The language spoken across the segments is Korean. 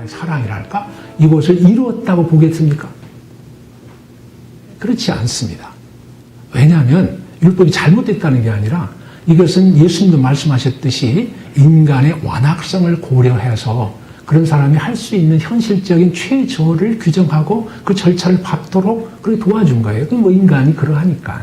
사랑이랄까? 이것을 이루었다고 보겠습니까? 그렇지 않습니다. 왜냐하면 율법이 잘못됐다는 게 아니라 이것은 예수님도 말씀하셨듯이 인간의 완악성을 고려해서 그런 사람이 할 수 있는 현실적인 최저를 규정하고 그 절차를 밟도록 그렇게 도와준 거예요. 뭐 인간이 그러하니까.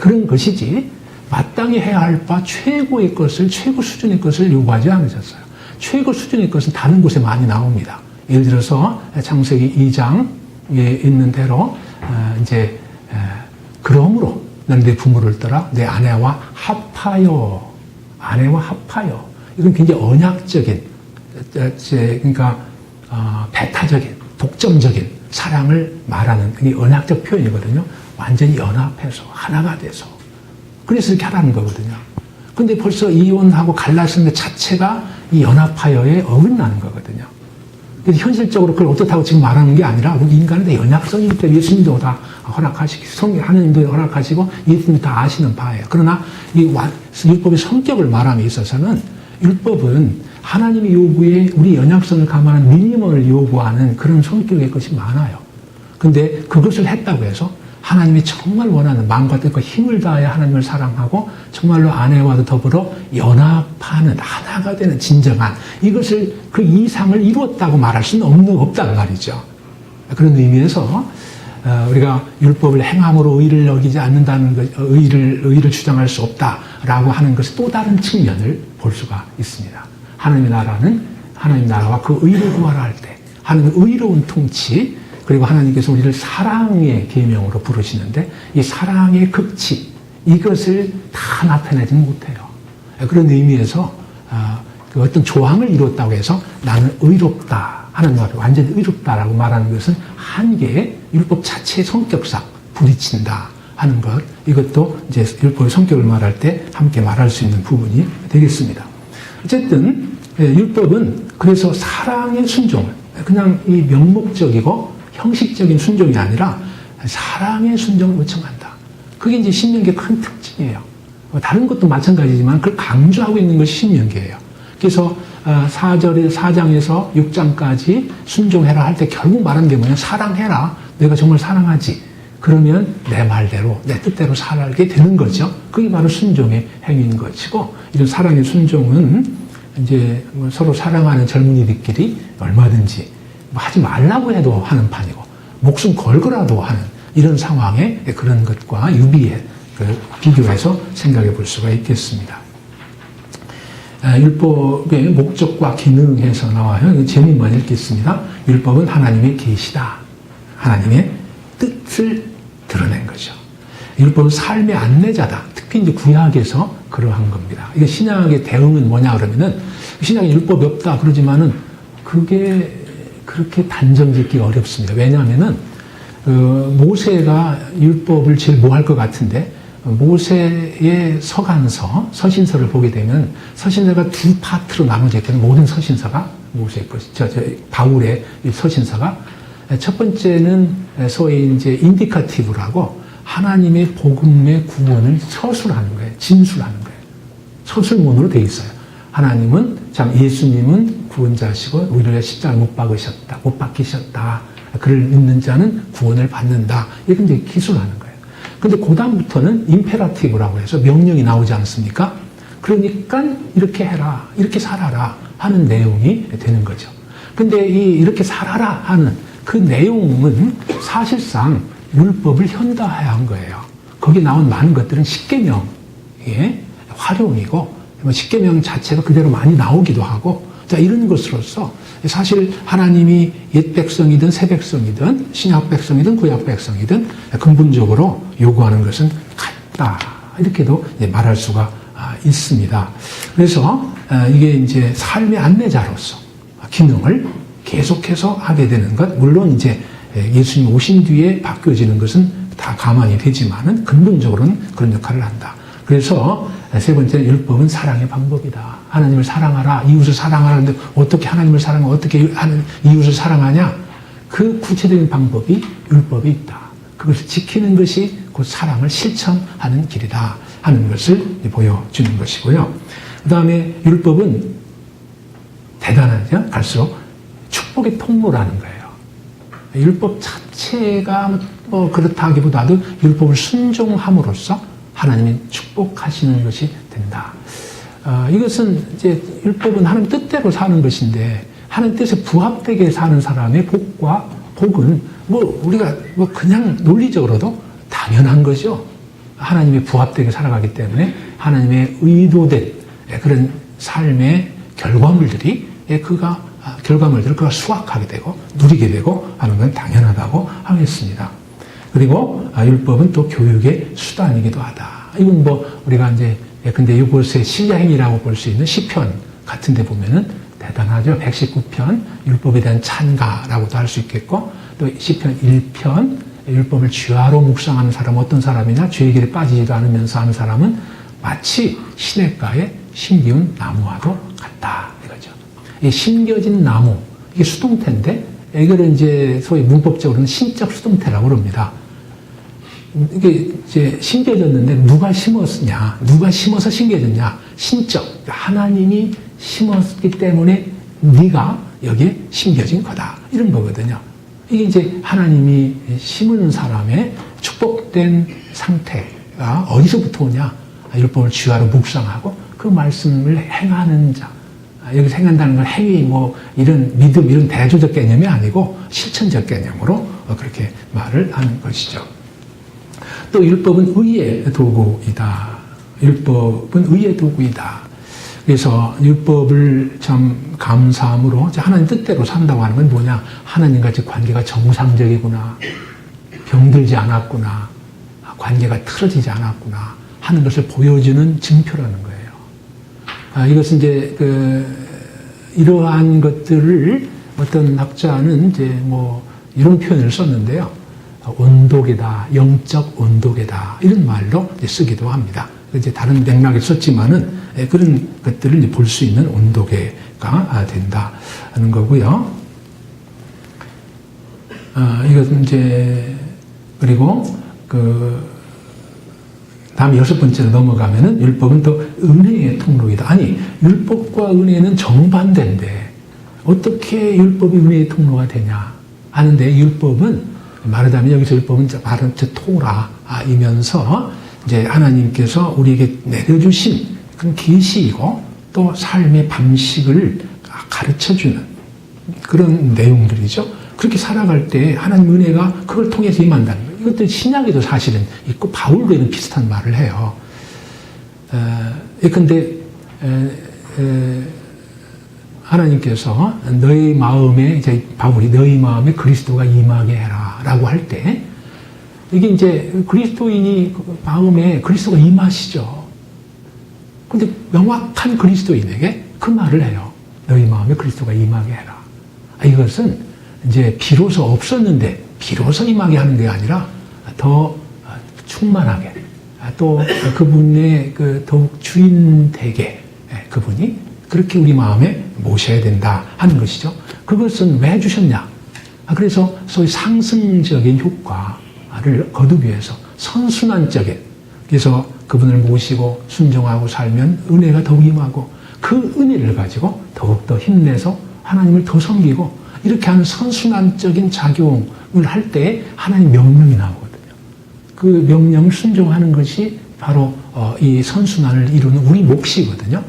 그런 것이지 마땅히 해야 할 바 최고의 것을, 최고 수준의 것을 요구하지 않으셨어요. 최고 수준의 것은 다른 곳에 많이 나옵니다. 예를 들어서 창세기 2장에 있는 대로 이제 그러므로 너는 내 부모를 떠나 내 아내와 합하여, 아내와 합하여. 이건 굉장히 언약적인, 그러니까 배타적인, 독점적인 사랑을 말하는 이 언약적 표현이거든요. 완전히 연합해서 하나가 돼서. 그래서 이렇게 하라는 거거든요. 근데 벌써 이혼하고 갈라서는 것 자체가 이 연합하여에 어긋나는 거거든요. 그래서 현실적으로 그걸 어떻다고 지금 말하는 게 아니라 우리 인간은 다 연약성이기 때문에 예수님도 다 허락하시고 성경 하나님도 허락하시고 예수님도 다 아시는 바예요. 그러나 이 율법의 성격을 말함에 있어서는 율법은 하나님의 요구에 우리 연약성을 감안한 미니멈을 요구하는 그런 성격의 것이 많아요. 근데 그것을 했다고 해서 하나님이 정말 원하는 마음과 뜻과 힘을 다하여 하나님을 사랑하고 정말로 아내와도 더불어 연합하는 하나가 되는 진정한 이것을 그 이상을 이루었다고 말할 수는 없단 말이죠. 그런 의미에서 우리가 율법을 행함으로 의를 여기지 않는다는 것, 의를 주장할 수 없다라고 하는 것은 또 다른 측면을 볼 수가 있습니다. 하나님의 나라는 하나님 나라와 그 의를 구하라 할 때 하나님의 의로운 통치 그리고 하나님께서 우리를 사랑의 계명으로 부르시는데 이 사랑의 극치 이것을 다 나타내지 못해요. 그런 의미에서 그 어떤 조항을 이뤘다고 해서 나는 의롭다 하는 말, 완전히 의롭다라고 말하는 것은 한계의 율법 자체의 성격상 부딪힌다 하는 것 이것도 이제 율법의 성격을 말할 때 함께 말할 수 있는 부분이 되겠습니다. 어쨌든 율법은 그래서 사랑의 순종을 그냥 이 명목적이고 형식적인 순종이 아니라 사랑의 순종을 요청한다. 그게 이제 신명기의 큰 특징이에요. 다른 것도 마찬가지지만 그걸 강조하고 있는 것이 신명기예요. 그래서 4장에서 6장까지 순종해라 할 때 결국 말하는 게 뭐냐? 사랑해라. 내가 정말 사랑하지. 그러면 내 말대로, 내 뜻대로 살게 되는 거죠. 그게 바로 순종의 행위인 것이고, 이런 사랑의 순종은 이제 서로 사랑하는 젊은이들끼리 얼마든지 하지 말라고 해도 하는 판이고 목숨 걸거라도 하는 이런 상황에 그런 것과 유비에 비교해서 생각해 볼 수가 있겠습니다. 율법의 목적과 기능에서 나와요. 제목만 읽겠습니다. 율법은 하나님의 계시다. 하나님의 뜻을 드러낸 거죠. 율법은 삶의 안내자다. 특히 이제 구약에서 그러한 겁니다. 이게 신약의 대응은 뭐냐 그러면은 신약에 율법이 없다 그러지만은 그게 그렇게 단정 짓기가 어렵습니다. 왜냐하면은 모세가 율법을 제일 뭐 할 것 같은데 모세의 서신서를 보게 되면 서신서가 두 파트로 나눠져 있거든요. 모든 서신서가 모세의 것, 바울의 서신서가 첫 번째는 소위 이제 인디카티브라고 하나님의 복음의 구원을 서술하는 거예요. 진술하는 거예요. 서술문으로 되어 있어요. 하나님은 참 예수님은 구원자시고 우리를 십자가에 못 박히셨다. 그를 믿는 자는 구원을 받는다. 이렇게 이제 기술하는 거예요. 근데 그 다음부터는 임페라티브라고 해서 명령이 나오지 않습니까? 그러니까 이렇게 해라, 이렇게 살아라 하는 내용이 되는 거죠. 근데 이렇게 살아라 하는 그 내용은 사실상 율법을 현대화한 거예요. 거기 나온 많은 것들은 십계명의 활용이고 십계명 자체가 그대로 많이 나오기도 하고 자 이런 것으로서 사실 하나님이 옛 백성이든 새 백성이든 신약 백성이든 구약 백성이든 근본적으로 요구하는 것은 같다 이렇게도 말할 수가 있습니다. 그래서 이게 이제 삶의 안내자로서 기능을 계속해서 하게 되는 것 물론 이제 예수님 오신 뒤에 바뀌어지는 것은 다 가만히 되지만은 근본적으로는 그런 역할을 한다. 그래서 세 번째는 율법은 사랑의 방법이다. 하나님을 사랑하라, 이웃을 사랑하라는데 어떻게 하나님을 사랑하고 어떻게 이웃을 사랑하냐? 그 구체적인 방법이 율법이 있다. 그것을 지키는 것이 곧 사랑을 실천하는 길이다 하는 것을 보여주는 것이고요. 그 다음에 율법은 대단하죠. 갈수록 축복의 통로라는 거예요. 율법 자체가 뭐 그렇다기보다도 율법을 순종함으로써 하나님이 축복하시는 것이 된다. 이것은 이제 율법은 하나님 뜻대로 사는 것인데 하나님 뜻에 부합되게 사는 사람의 복은 뭐 우리가 뭐 그냥 논리적으로도 당연한 거죠. 하나님의 부합되게 살아가기 때문에 하나님의 의도된 그런 삶의 결과물들을 그가 수확하게 되고 누리게 되고 하는 건 당연하다고 하겠습니다. 그리고 율법은 또 교육의 수단이기도 하다. 이건 뭐 우리가 이제 근데 이것의 신뢰행위라고 볼 수 있는 시편 같은 데 보면은 대단하죠. 119편 율법에 대한 찬가라고도 할 수 있겠고 또 시편 1편 율법을 주야로 묵상하는 사람 어떤 사람이냐 죄의 길에 빠지지도 않으면서 하는 사람은 마치 시냇가에 심기운 나무와도 같다 이거죠. 이 심겨진 나무 이게 수동태인데 이거를 이제 소위 문법적으로는 신적 수동태라고 그럽니다. 이게 이제 심겨졌는데 누가 심었냐? 누가 심어서 심겨졌냐? 신적 하나님이 심었기 때문에 네가 여기에 심겨진 거다 이런 거거든요. 이게 이제 하나님이 심은 사람의 축복된 상태가 어디서부터 오냐? 율법을 주야로 묵상하고 그 말씀을 행하는 자. 여기서 행한다는 건 행위, 뭐, 이런 믿음, 이런 대조적 개념이 아니고 실천적 개념으로 그렇게 말을 하는 것이죠. 또 율법은 의의 도구이다. 율법은 의의 도구이다. 그래서 율법을 참 감사함으로 하나님 뜻대로 산다고 하는 건 뭐냐? 하나님과의 관계가 정상적이구나. 병들지 않았구나. 관계가 틀어지지 않았구나. 하는 것을 보여주는 증표라는 거예요. 이것은 이제 이러한 것들을 어떤 학자는 이제 뭐 이런 표현을 썼는데요. 온도계다, 영적 온도계다 이런 말로 쓰기도 합니다. 이제 다른 맥락에 썼지만은 그런 것들을 이제 볼 수 있는 온도계가 된다 하는 거고요. 이것은 이제 그리고 다음 6번째로 넘어가면은 율법은 또 은혜의 통로이다. 아니, 율법과 은혜는 정반대인데 어떻게 율법이 은혜의 통로가 되냐 하는데 율법은 말하자면 여기서 율법은 말은 토라이면서 이제 하나님께서 우리에게 내려주신 그런 계시이고 또 삶의 방식을 가르쳐주는 그런 내용들이죠. 그렇게 살아갈 때 하나님 은혜가 그걸 통해서 임한다는 거예요. 이것도 신약에도 사실은 있고 바울도 이런 비슷한 말을 해요. 예컨대 하나님께서 너희 마음에 이제 바울이 너희 마음에 그리스도가 임하게 해라라고 할 때 이게 이제 그리스도인이 마음에 그리스도가 임하시죠. 근데 명확한 그리스도인에게 그 말을 해요. 너희 마음에 그리스도가 임하게 해라. 이것은 이제 비로소 없었는데 비로소 임하게 하는 게 아니라 더 충만하게 또 그분의 더욱 주인 되게 그분이 그렇게 우리 마음에 모셔야 된다 하는 것이죠. 그것은 왜 주셨냐? 그래서 소위 상승적인 효과를 거두기 위해서 선순환적인 그래서 그분을 모시고 순종하고 살면 은혜가 더욱 임하고 그 은혜를 가지고 더욱더 힘내서 하나님을 더 섬기고 이렇게 하는 선순환적인 작용을 할 때 하나님 명령이 나오거든요. 그 명령을 순종하는 것이 바로 이 선순환을 이루는 우리 몫이거든요.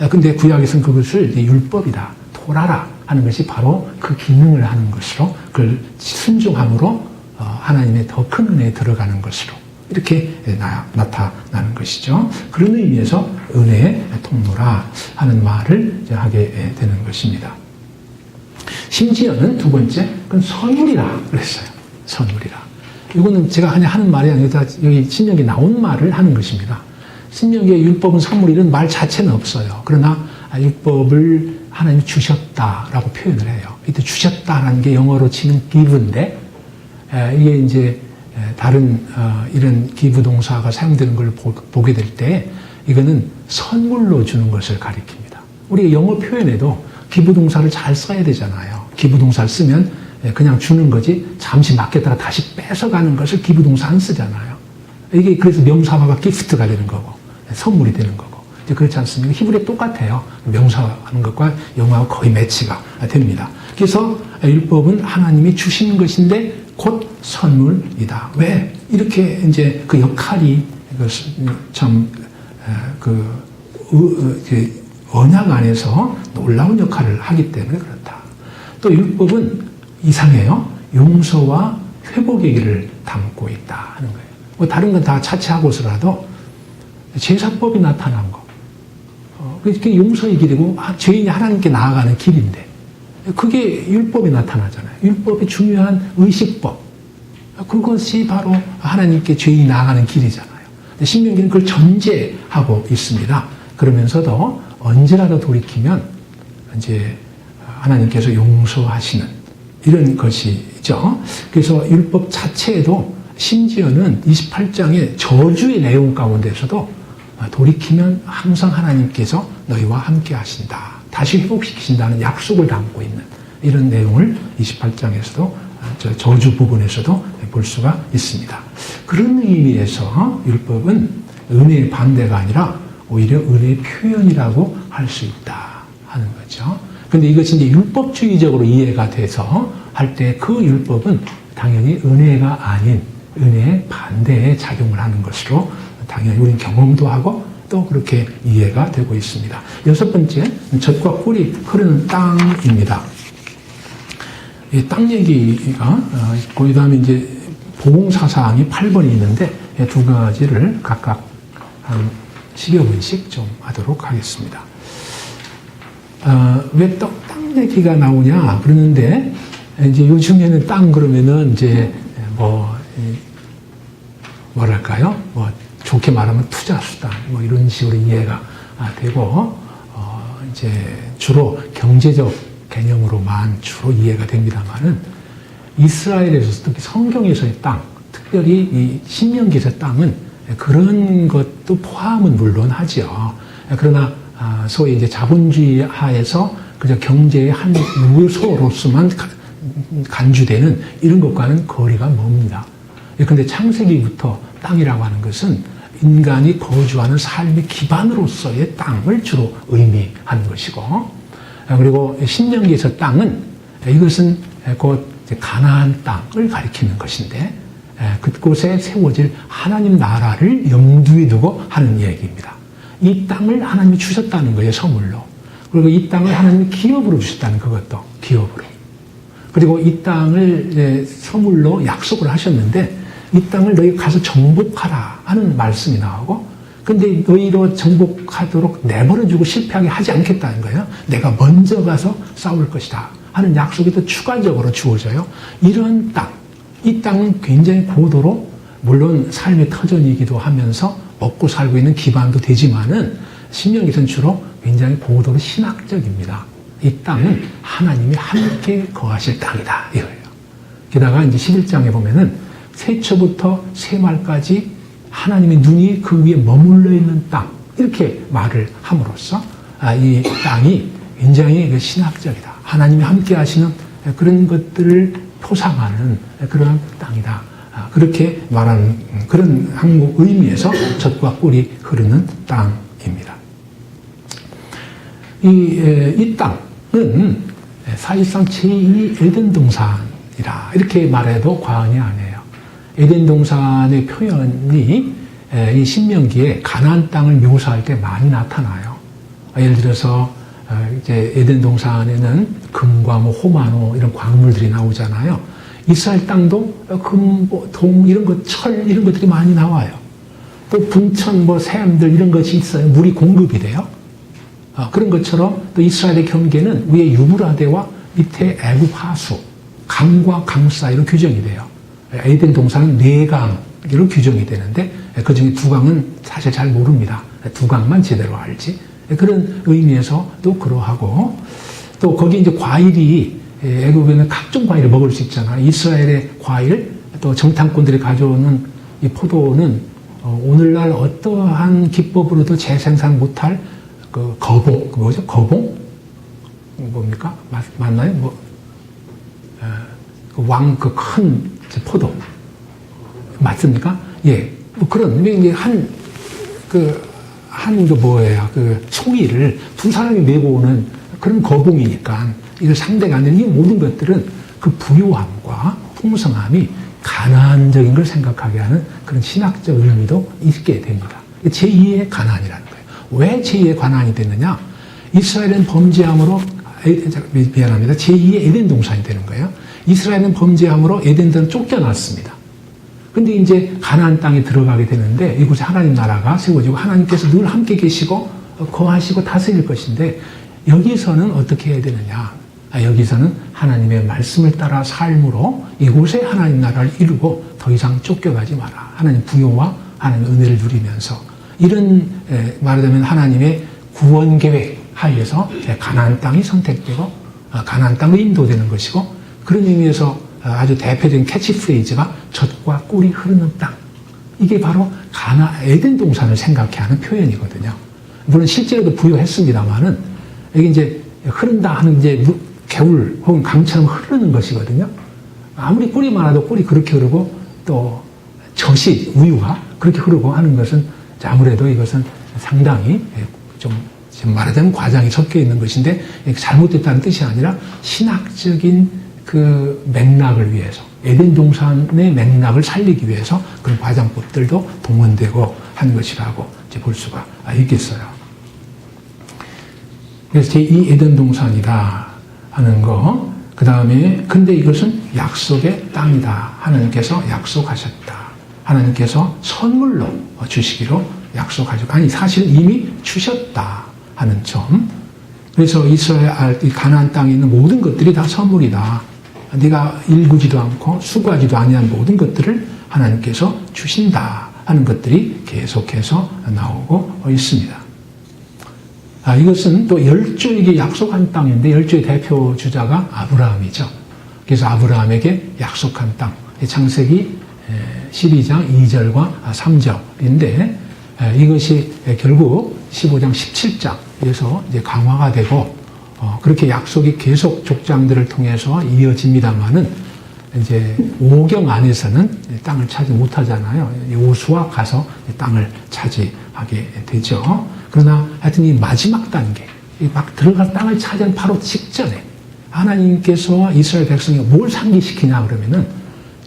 근데 구약에서는 그것을 율법이다, 토라라 하는 것이 바로 그 기능을 하는 것으로 그걸 순종함으로 하나님의 더 큰 은혜에 들어가는 것으로 이렇게 나타나는 것이죠. 그런 의미에서 은혜의 통로라 하는 말을 하게 되는 것입니다. 심지어는 두 번째, 그건 선물이라 그랬어요. 선물이라. 이거는 제가 그냥 하는 말이 아니라 여기 신약에 나온 말을 하는 것입니다. 신약에 율법은 선물 이런 말 자체는 없어요. 그러나 율법을 하나님이 주셨다라고 표현을 해요. 이때 주셨다라는 게 영어로 치는 give인데 이게 이제 다른 이런 give 동사가 사용되는 걸 보게 될 때 이거는 선물로 주는 것을 가리킵니다. 우리가 영어 표현에도 give 동사를 잘 써야 되잖아요. give 동사를 쓰면 그냥 주는 거지 잠시 맡겼다가 다시 뺏어가는 것을 give 동사 안 쓰잖아요. 이게 그래서 명사화가 gift가 되는 거고 선물이 되는 거고 그렇지 않습니까? 히브리어 똑같아요. 명사하는 것과 영어하고 거의 매치가 됩니다. 그래서 율법은 하나님이 주신 것인데 곧 선물이다. 왜? 이렇게 이제 그 역할이 참, 언약 안에서 놀라운 역할을 하기 때문에 그렇다. 또 율법은 이상해요. 용서와 회복의 길을 담고 있다 하는 거예요. 뭐 다른 건 다 차치하고서라도 제사법이 나타난 거. 그게 용서의 길이고 죄인이 하나님께 나아가는 길인데 그게 율법이 나타나잖아요. 율법의 중요한 의식법. 그것이 바로 하나님께 죄인이 나아가는 길이잖아요. 신명기는 그걸 전제하고 있습니다. 그러면서도 언제라도 돌이키면 이제 하나님께서 용서하시는 이런 것이죠. 그래서 율법 자체에도 심지어는 28장의 저주의 내용 가운데서도 돌이키면 항상 하나님께서 너희와 함께 하신다. 다시 회복시키신다는 약속을 담고 있는 이런 내용을 28장에서도 저주 부분에서도 볼 수가 있습니다. 그런 의미에서 율법은 은혜의 반대가 아니라 오히려 은혜의 표현이라고 할 수 있다 하는 거죠. 그런데 이것이 이제 율법주의적으로 이해가 돼서 할 때 그 율법은 당연히 은혜가 아닌 은혜의 반대에 작용을 하는 것으로 당연히 우리는 경험도 하고 또 그렇게 이해가 되고 있습니다. 여섯 번째, 젖과 꿀이 흐르는 땅입니다. 이 땅 얘기가 있고, 그 다음에 이제 보응사사항이 8번이 있는데, 두 가지를 각각 한 10여 분씩 좀 하도록 하겠습니다. 왜 땅 얘기가 나오냐, 그러는데, 이제 요즘에는 땅 그러면은 이제 뭐랄까요? 좋게 말하면 투자 수단, 이런 식으로 이해가 되고, 이제 주로 경제적 개념으로만 주로 이해가 됩니다만은, 이스라엘에서 특히 성경에서의 땅, 특별히 이 신명기에서의 땅은 그런 것도 포함은 물론 하죠. 그러나, 소위 이제 자본주의 하에서 그저 경제의 한 요소로서만 간주되는 이런 것과는 거리가 멉니다. 그런데 창세기부터 땅이라고 하는 것은 인간이 거주하는 삶의 기반으로서의 땅을 주로 의미하는 것이고, 그리고 신명기에서 땅은 이것은 곧 가나안 땅을 가리키는 것인데, 그곳에 세워질 하나님 나라를 염두에 두고 하는 얘기입니다. 이 땅을 하나님이 주셨다는 거예요, 선물로. 그리고 이 땅을 하나님이 기업으로 주셨다는 그것도 기업으로. 그리고 이 땅을 선물로 약속을 하셨는데 이 땅을 너희 가서 정복하라 하는 말씀이 나오고, 근데 너희로 정복하도록 내버려두고 실패하게 하지 않겠다는 거예요. 내가 먼저 가서 싸울 것이다 하는 약속이 또 추가적으로 주어져요. 이런 땅, 이 땅은 굉장히 고도로 물론 삶의 터전이기도 하면서 먹고 살고 있는 기반도 되지만은 신명기에서는 주로 굉장히 고도로 신학적입니다. 이 땅은 하나님이 함께 거하실 땅이다 이거예요. 게다가 이제 11장에 보면은 세초부터 세말까지 하나님의 눈이 그 위에 머물러 있는 땅 이렇게 말을 함으로써 이 땅이 굉장히 신학적이다. 하나님이 함께 하시는 그런 것들을 표상하는 그런 땅이다. 그렇게 말하는 그런 한국 의미에서 젖과 꿀이 흐르는 땅입니다. 이 땅은 사실상 제2 에덴 동산이라 이렇게 말해도 과언이 아니에요. 에덴 동산의 표현이 이 신명기에 가나안 땅을 묘사할 때 많이 나타나요. 예를 들어서 이제 에덴 동산에는 금과 호마노 이런 광물들이 나오잖아요. 이스라엘 땅도 금, 동 이런 것, 철 이런 것들이 많이 나와요. 또 분천, 샘들 이런 것이 있어요. 물이 공급이 돼요. 그런 것처럼 또 이스라엘의 경계는 위에 유브라데와 밑에 애굽 하수, 강과 강 사이로 규정이 돼요. 에덴 동산은 4강으로 규정이 되는데 그중에 2강은 사실 잘 모릅니다. 2강만 제대로 알지. 그런 의미에서도 그러하고 또 거기 이제 과일이 애굽에는 각종 과일을 먹을 수 있잖아요. 이스라엘의 과일 또 정탐꾼들이 가져오는 이 포도는 오늘날 어떠한 기법으로도 재생산 못할 그 거봉, 뭐죠? 거봉? 뭡니까? 맞나요? 그 큰 포도. 맞습니까? 예. 그런, 이게 송이를 두 사람이 메고 오는 그런 거봉이니까 이걸 상대가 안 되는 이 모든 것들은 그 부요함과 풍성함이 가나안적인 걸 생각하게 하는 그런 신학적 의미도 있게 됩니다. 제2의 가나안이라는 거예요. 왜 제2의 가나안이 됐느냐? 이스라엘은 범죄함으로 미안합니다. 제2의 에덴 동산이 되는 거예요. 이스라엘은 범죄함으로 에덴들은 쫓겨났습니다. 근데 이제 가나안 땅에 들어가게 되는데 이곳에 하나님 나라가 세워지고 하나님께서 늘 함께 계시고 거하시고 다스릴 것인데 여기서는 어떻게 해야 되느냐? 여기서는 하나님의 말씀을 따라 삶으로 이곳에 하나님 나라를 이루고 더 이상 쫓겨가지 마라. 하나님 부요와 하나님의 은혜를 누리면서 이런 말하자면 하나님의 구원 계획 하에서 가나안 땅이 선택되고 가나안 땅으로 인도되는 것이고 그런 의미에서 아주 대표적인 캐치프레이즈가 젖과 꿀이 흐르는 땅. 이게 바로 에덴 동산을 생각해 하는 표현이거든요. 물론 실제로도 부여했습니다만은 여기 이제 흐른다 하는 이제 개울 혹은 강처럼 흐르는 것이거든요. 아무리 꿀이 많아도 꿀이 그렇게 흐르고 또 젖이 우유가 그렇게 흐르고 하는 것은 아무래도 이것은 상당히 좀 말하자면 과장이 섞여 있는 것인데 잘못됐다는 뜻이 아니라 신학적인 그 맥락을 위해서 에덴 동산의 맥락을 살리기 위해서 그런 과장법들도 동원되고 한 것이라고 이제 볼 수가 있겠어요. 그래서 제2 에덴 동산이다 하는 거, 그 다음에 근데 이것은 약속의 땅이다. 하나님께서 약속하셨다. 하나님께서 선물로 주시기로 약속하셨고 아니 사실 이미 주셨다 하는 점. 그래서 이스라엘 이 가나안 땅에 있는 모든 것들이 다 선물이다. 네가 일구지도 않고 수고하지도 아니한 모든 것들을 하나님께서 주신다 하는 것들이 계속해서 나오고 있습니다. 이것은 또 열조에게 약속한 땅인데 열조의 대표 주자가 아브라함이죠. 그래서 아브라함에게 약속한 땅. 창세기 12장 2절과 3절인데 이것이 결국 15장 17장에서 이제 강화가 되고 그렇게 약속이 계속 족장들을 통해서 이어집니다만은 이제 5경 안에서는 땅을 차지 못하잖아요. 요수아 가서 땅을 차지하게 되죠. 그러나 하여튼 이 마지막 단계, 막 들어갈 땅을 차지한 바로 직전에 하나님께서 이스라엘 백성이 뭘 상기시키냐 그러면은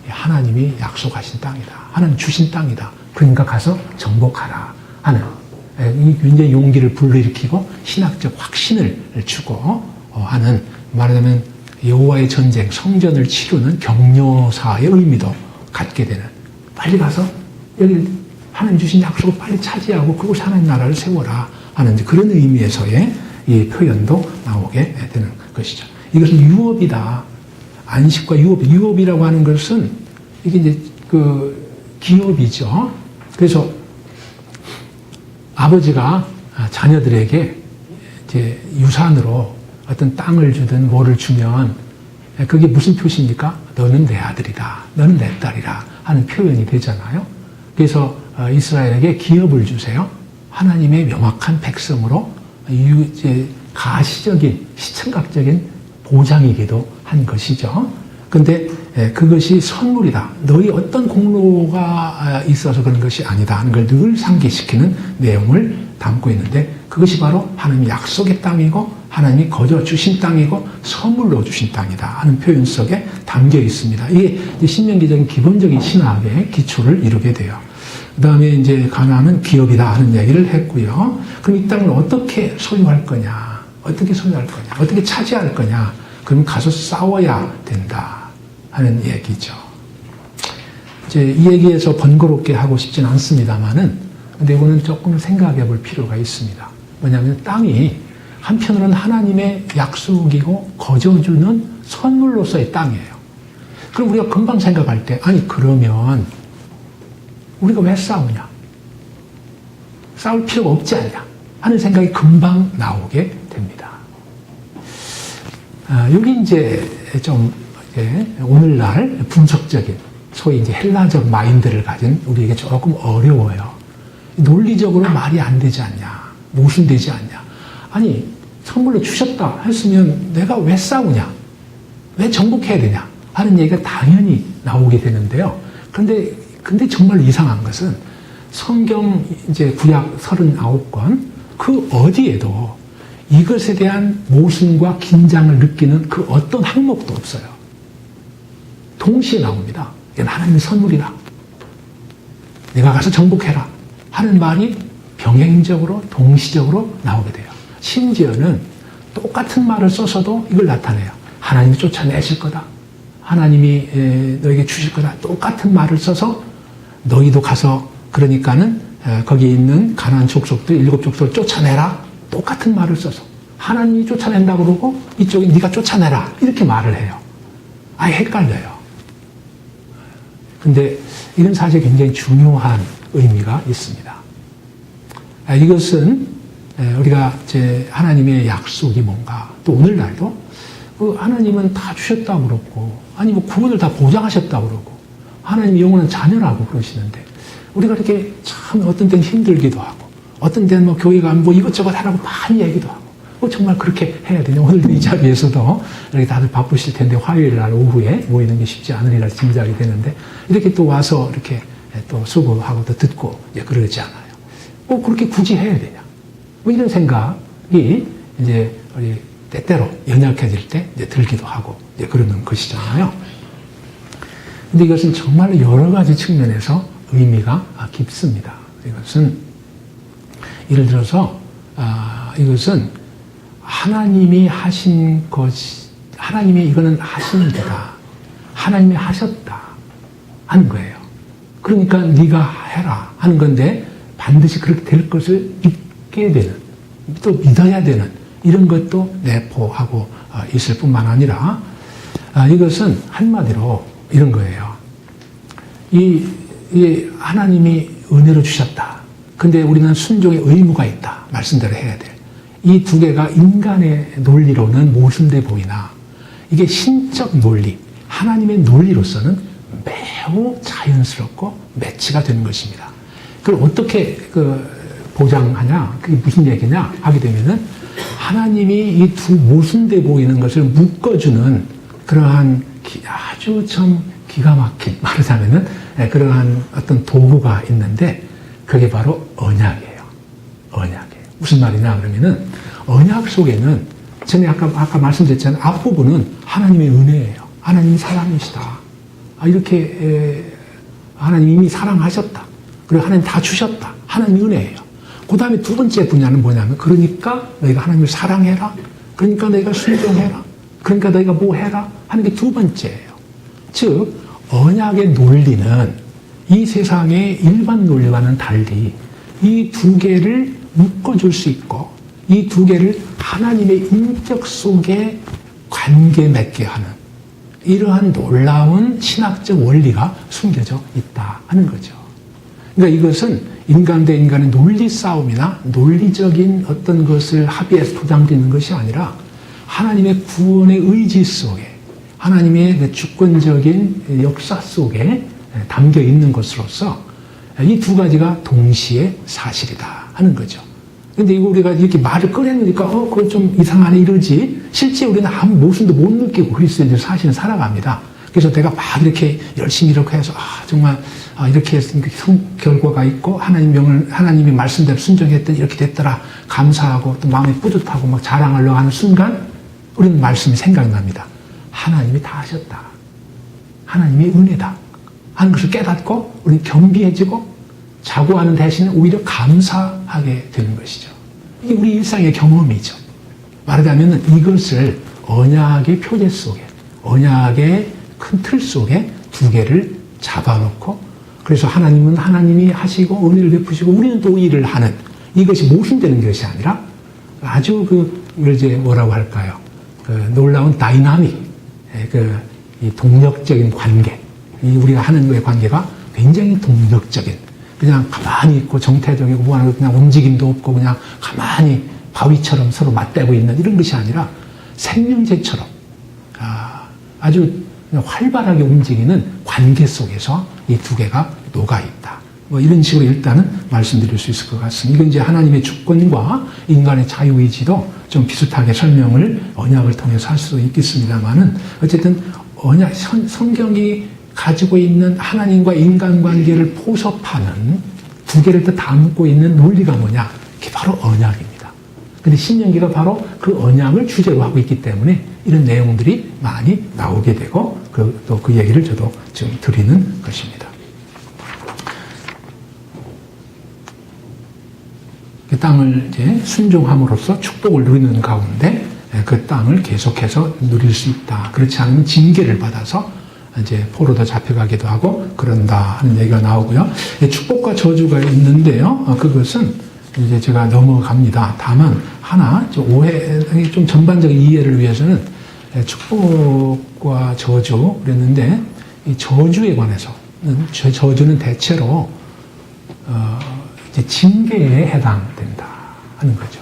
하나님이 약속하신 땅이다. 하나님 주신 땅이다. 그러니까 가서 정복하라 하는 굉장히 용기를 불러일으키고 신학적 확신을 주고 하는 말하자면 여호와의 전쟁, 성전을 치르는 격려사의 의미도 갖게 되는 빨리 가서 여기 하나님 주신 약속을 빨리 차지하고 그곳에 하나님 나라를 세워라 하는 그런 의미에서의 이 표현도 나오게 되는 것이죠. 이것은 유업이다. 안식과 유업이라고 하는 것은 이게 이제 그 기업이죠. 그래서 아버지가 자녀들에게 이제 유산으로 어떤 땅을 주든 뭐를 주면 그게 무슨 표시입니까? 너는 내 아들이다. 너는 내 딸이라 하는 표현이 되잖아요. 그래서 이스라엘에게 기업을 주세요. 하나님의 명확한 백성으로 이제 가시적인 시청각적인 보장이기도 한 것이죠. 근데 그것이 선물이다. 너희 어떤 공로가 있어서 그런 것이 아니다 하는 걸 늘 상기시키는 내용을 담고 있는데 그것이 바로 하나님의 약속의 땅이고 하나님이 거저 주신 땅이고 선물로 주신 땅이다 하는 표현 속에 담겨 있습니다. 이게 신명기적인 기본적인 신학의 기초를 이루게 돼요. 그 다음에 이제 가나안은 기업이다 하는 얘기를 했고요. 그럼 이 땅을 어떻게 소유할 거냐? 어떻게 소유할 거냐? 어떻게 차지할 거냐? 그럼 가서 싸워야 된다 하는 얘기죠. 이제 이 얘기에서 번거롭게 하고 싶진 않습니다만은, 근데 이거는 조금 생각해 볼 필요가 있습니다. 뭐냐면 땅이 한편으로는 하나님의 약속이고 거저주는 선물로서의 땅이에요. 그럼 우리가 금방 생각할 때, 아니 그러면 우리가 왜 싸우냐? 싸울 필요가 없지 않냐? 하는 생각이 금방 나오게 됩니다. 여기 이제 좀 오늘날 분석적인 소위 이제 헬라적 마인드를 가진 우리에게 조금 어려워요. 논리적으로 말이 안 되지 않냐? 모순되지 않냐? 아니 선물로 주셨다 했으면 내가 왜 싸우냐? 왜 정복해야 되냐? 하는 얘기가 당연히 나오게 되는데요. 근데 정말 이상한 것은 성경 이제 구약 39권 그 어디에도 이것에 대한 모순과 긴장을 느끼는 그 어떤 항목도 없어요. 동시에 나옵니다. 이건 하나님의 선물이라. 내가 가서 정복해라 하는 말이 병행적으로 동시적으로 나오게 돼요. 심지어는 똑같은 말을 써서도 이걸 나타내요. 하나님이 쫓아내실 거다. 하나님이 너에게 주실 거다. 똑같은 말을 써서 너희도 가서 그러니까는 거기 있는 가나안 족속들 7 족속을 쫓아내라. 똑같은 말을 써서 하나님이 쫓아낸다고 그러고 이쪽에 네가 쫓아내라 이렇게 말을 해요. 아예 헷갈려요. 근데 이건 사실 굉장히 중요한 의미가 있습니다. 이것은 우리가 이제 하나님의 약속이 뭔가 또 오늘날도 하나님은 다 주셨다고 그러고 아니 뭐 구원을 다 보장하셨다고 그러고 하나님이 영원한 자녀라고 그러시는데 우리가 이렇게 참 어떤 때는 힘들기도 하고 어떤 때는 뭐 교회 가면 뭐 이것저것 하라고 많이 얘기도 하고 정말 그렇게 해야 되냐. 오늘도 이 자리에서도 이렇게 다들 바쁘실 텐데 화요일 날 오후에 모이는 게 쉽지 않으리라 짐작이 되는데 이렇게 또 와서 이렇게 또 수고하고 또 듣고 그러지 않아요. 꼭 그렇게 굳이 해야 되냐. 뭐 이런 생각이 이제 우리 때때로 연약해질 때 이제 들기도 하고 이제 그러는 것이잖아요. 근데 이것은 정말로 여러 가지 측면에서 의미가 깊습니다. 이것은 예를 들어서 이것은 하나님이 하신 것이 하나님이 이거는 하신 거다. 하나님이 하셨다 하는 거예요. 그러니까 네가 해라 하는 건데 반드시 그렇게 될 것을 믿게 되는 또 믿어야 되는 이런 것도 내포하고 있을 뿐만 아니라 이것은 한마디로 이런 거예요. 이 하나님이 은혜로 주셨다. 근데 우리는 순종의 의무가 있다. 말씀대로 해야 돼. 이 두 개가 인간의 논리로는 모순돼 보이나 이게 신적 논리, 하나님의 논리로서는 매우 자연스럽고 매치가 되는 것입니다. 그걸 어떻게 보장하냐? 그게 무슨 얘기냐? 하게 되면은 하나님이 이 두 모순돼 보이는 것을 묶어주는 그러한 아주 참 기가 막힌 말하자면은 그러한 어떤 도구가 있는데 그게 바로 언약이에요. 언약이에요. 무슨 말이냐 그러면은 언약 속에는 전에 아까 말씀드렸잖아요. 앞부분은 하나님의 은혜예요. 하나님이 사랑이시다. 이렇게 하나님이 이미 사랑하셨다. 그리고 하나님 다 주셨다. 하나님의 은혜예요. 그 다음에 두 번째 분야는 뭐냐면 그러니까 너희가 하나님을 사랑해라. 그러니까 너희가 순종해라. 그러니까 너희가 뭐 해라 하는 게 두 번째예요. 즉 언약의 논리는 이 세상의 일반 논리와는 달리 이 두 개를 묶어줄 수 있고 이 두 개를 하나님의 인격 속에 관계 맺게 하는 이러한 놀라운 신학적 원리가 숨겨져 있다 하는 거죠. 그러니까 이것은 인간 대 인간의 논리 싸움이나 논리적인 어떤 것을 합의해서 도장짓는 것이 아니라 하나님의 구원의 의지 속에 하나님의 주권적인 역사 속에 담겨 있는 것으로서 이 두 가지가 동시에 사실이다 하는 거죠. 근데 이거 우리가 이렇게 말을 꺼내놓으니까 그건 좀 이상하네 이러지 실제 우리는 아무 모순도 못 느끼고 그리스도인들 사실은 살아갑니다. 그래서 내가 막 이렇게 열심히 이렇게 해서 정말 이렇게 했으니까 결과가 있고 하나님이 말씀대로 순종했더니 이렇게 됐더라 감사하고 또 마음이 뿌듯하고 막 자랑하려고 하는 순간 우리는 말씀이 생각이 납니다. 하나님이 다 하셨다. 하나님이 은혜다 하는 것을 깨닫고 우리는 겸비해지고 자고하는 대신에 오히려 감사하게 되는 것이죠. 이게 우리 일상의 경험이죠. 말하자면 이것을 언약의 표제 속에 언약의 큰 틀 속에 두 개를 잡아놓고 그래서 하나님은 하나님이 하시고 은혜를 베푸시고 우리는 또 일을 하는 이것이 모순되는 것이 아니라 아주 이걸 이제 뭐라고 할까요? 놀라운 다이나믹, 이 동력적인 관계, 우리가 하는 거의 관계가 굉장히 동력적인, 그냥 가만히 있고 정태적이고 무한하고 그냥 움직임도 없고 그냥 가만히 바위처럼 서로 맞대고 있는 이런 것이 아니라 생명체처럼 아주 활발하게 움직이는 관계 속에서 이 두 개가 녹아있다. 뭐 이런 식으로 일단은 말씀드릴 수 있을 것 같습니다. 이건 이제 하나님의 주권과 인간의 자유의지도 좀 비슷하게 설명을 언약을 통해서 할 수도 있겠습니다만은 어쨌든 언약, 성경이 가지고 있는 하나님과 인간관계를 포섭하는 두 개를 또 담고 있는 논리가 뭐냐? 그게 바로 언약입니다. 근데 신명기가 바로 그 언약을 주제로 하고 있기 때문에 이런 내용들이 많이 나오게 되고 또 그 얘기를 저도 지금 드리는 것입니다. 그 땅을 이제 순종함으로써 축복을 누리는 가운데 그 땅을 계속해서 누릴 수 있다. 그렇지 않으면 징계를 받아서 이제 포로도 잡혀가기도 하고 그런다 하는 얘기가 나오고요. 축복과 저주가 있는데요. 그것은 이제 제가 넘어갑니다. 다만 하나 좀 전반적인 이해를 위해서는 축복과 저주 그랬는데 이 저주에 관해서는 저주는 대체로 이제 징계에 해당된다 하는 거죠.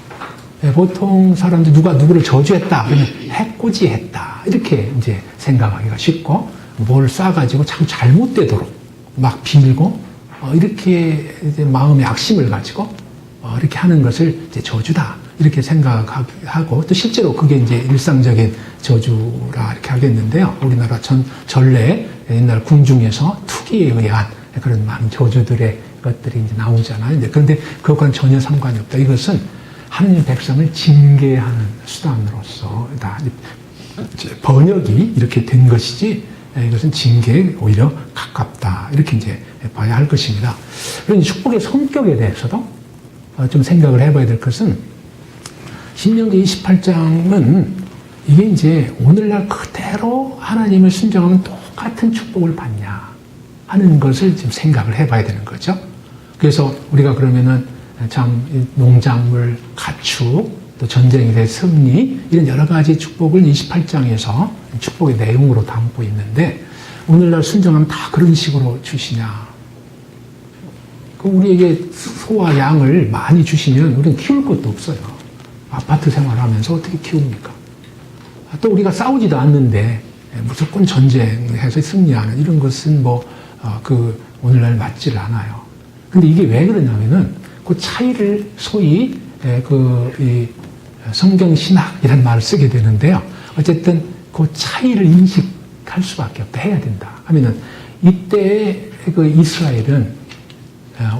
보통 사람들 누가 누구를 저주했다 그러면 해코지했다 이렇게 이제 생각하기가 쉽고 뭘 쏴가지고 참 잘못되도록 막 빌고 이렇게 이제 마음의 악심을 가지고 이렇게 하는 것을 이제 저주다 이렇게 생각하고 또 실제로 그게 이제 일상적인 저주라 이렇게 하겠는데요. 우리나라 전래 옛날 궁중에서 투기에 의한 그런 많은 저주들의 것들이 이제 나오잖아요. 그런데 그것과는 전혀 상관이 없다. 이것은 하느님 백성을 징계하는 수단으로서 다 번역이 이렇게 된 것이지 이것은 징계에 오히려 가깝다. 이렇게 이제 봐야 할 것입니다. 그런 축복의 성격에 대해서도 좀 생각을 해봐야 될 것은 신명기 28장은 이게 이제 오늘날 그대로 하나님을 순종하면 똑같은 축복을 받냐 하는 것을 지금 생각을 해봐야 되는 거죠. 그래서 우리가 그러면은 참 농작물, 가축, 또 전쟁에 대해 승리 이런 여러 가지 축복을 28장에서 축복의 내용으로 담고 있는데 오늘날 순종하면 다 그런 식으로 주시냐? 우리에게 소와 양을 많이 주시면 우리는 키울 것도 없어요. 아파트 생활하면서 어떻게 키웁니까? 또 우리가 싸우지도 않는데 무조건 전쟁해서 승리하는 이런 것은 오늘날 맞지를 않아요. 근데 이게 왜 그러냐면은 그 차이를 소위 이 성경 신학이라는 말을 쓰게 되는데요. 어쨌든 그 차이를 인식할 수밖에 없다. 해야 된다. 하면은 이때의 그 이스라엘은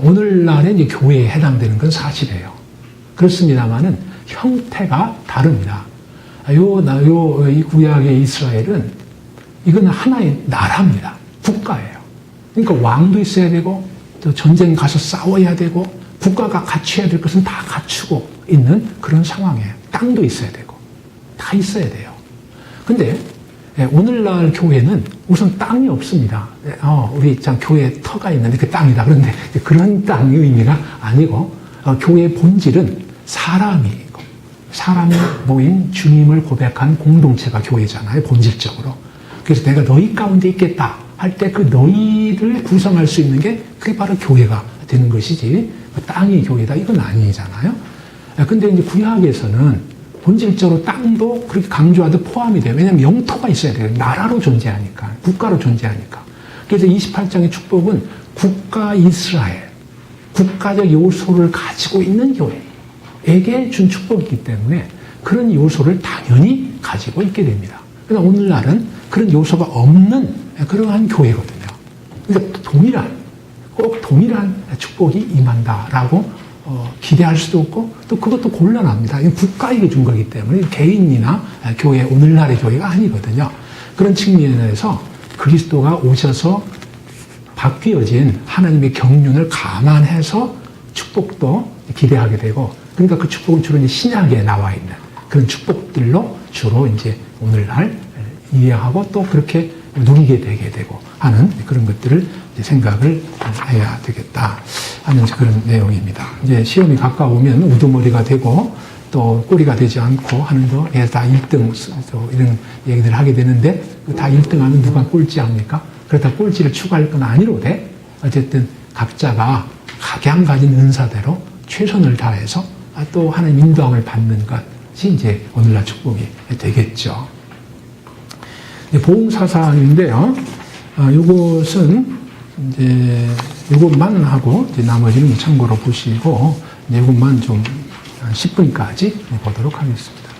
오늘날의 이제 교회에 해당되는 건 사실이에요. 그렇습니다만은 형태가 다릅니다. 이 구약의 이스라엘은 이건 하나의 나라입니다. 국가예요. 그러니까 왕도 있어야 되고 또 전쟁 가서 싸워야 되고 국가가 갖춰야 될 것은 다 갖추고 있는 그런 상황이에요. 땅도 있어야 되고 다 있어야 돼요. 근데 오늘날 교회는 우선 땅이 없습니다. 우리 교회에 터가 있는데 그 땅이다. 그런데 그런 땅의 의미가 아니고 교회의 본질은 사람이고 사람이 모인 주님을 고백한 공동체가 교회잖아요. 본질적으로. 그래서 내가 너희 가운데 있겠다 할 때 그 너희를 구성할 수 있는 게 그게 바로 교회가 되는 것이지 땅이 교회다 이건 아니잖아요. 근데 이제 구약에서는 본질적으로 땅도 그렇게 강조하듯 포함이 돼요. 왜냐하면 영토가 있어야 돼요. 나라로 존재하니까. 국가로 존재하니까. 그래서 28장의 축복은 국가 이스라엘, 국가적 요소를 가지고 있는 교회에게 준 축복이기 때문에 그런 요소를 당연히 가지고 있게 됩니다. 그러나 오늘날은 그런 요소가 없는 그러한 교회거든요. 그러니까 꼭 동일한 축복이 임한다라고 기대할 수도 없고 또 그것도 곤란합니다. 이건 국가에게 준 거기 때문에 개인이나 교회, 오늘날의 교회가 아니거든요. 그런 측면에서 그리스도가 오셔서 바뀌어진 하나님의 경륜을 감안해서 축복도 기대하게 되고 그러니까 그 축복은 주로 이제 신약에 나와 있는 그런 축복들로 주로 이제 오늘날 이해하고 또 그렇게 누리게 되게 되고 하는 그런 것들을 이제 생각을 해야 되겠다 하는 그런 내용입니다. 이제 시험이 가까우면 우두머리가 되고 또 꼬리가 되지 않고 하는 거, 다 1등, 이런 얘기들을 하게 되는데 다 1등 하면 누가 꼴찌합니까? 그렇다 꼴찌를 추구할 건 아니로되 어쨌든 각자가 각양 가진 은사대로 최선을 다해서 또 하나님 인도함을 받는 것이 이제 오늘날 축복이 되겠죠. 보응사사인데요. 이것은 이제 이것만 하고 이제 나머지는 참고로 보시고 이것만 좀 10분까지 보도록 하겠습니다.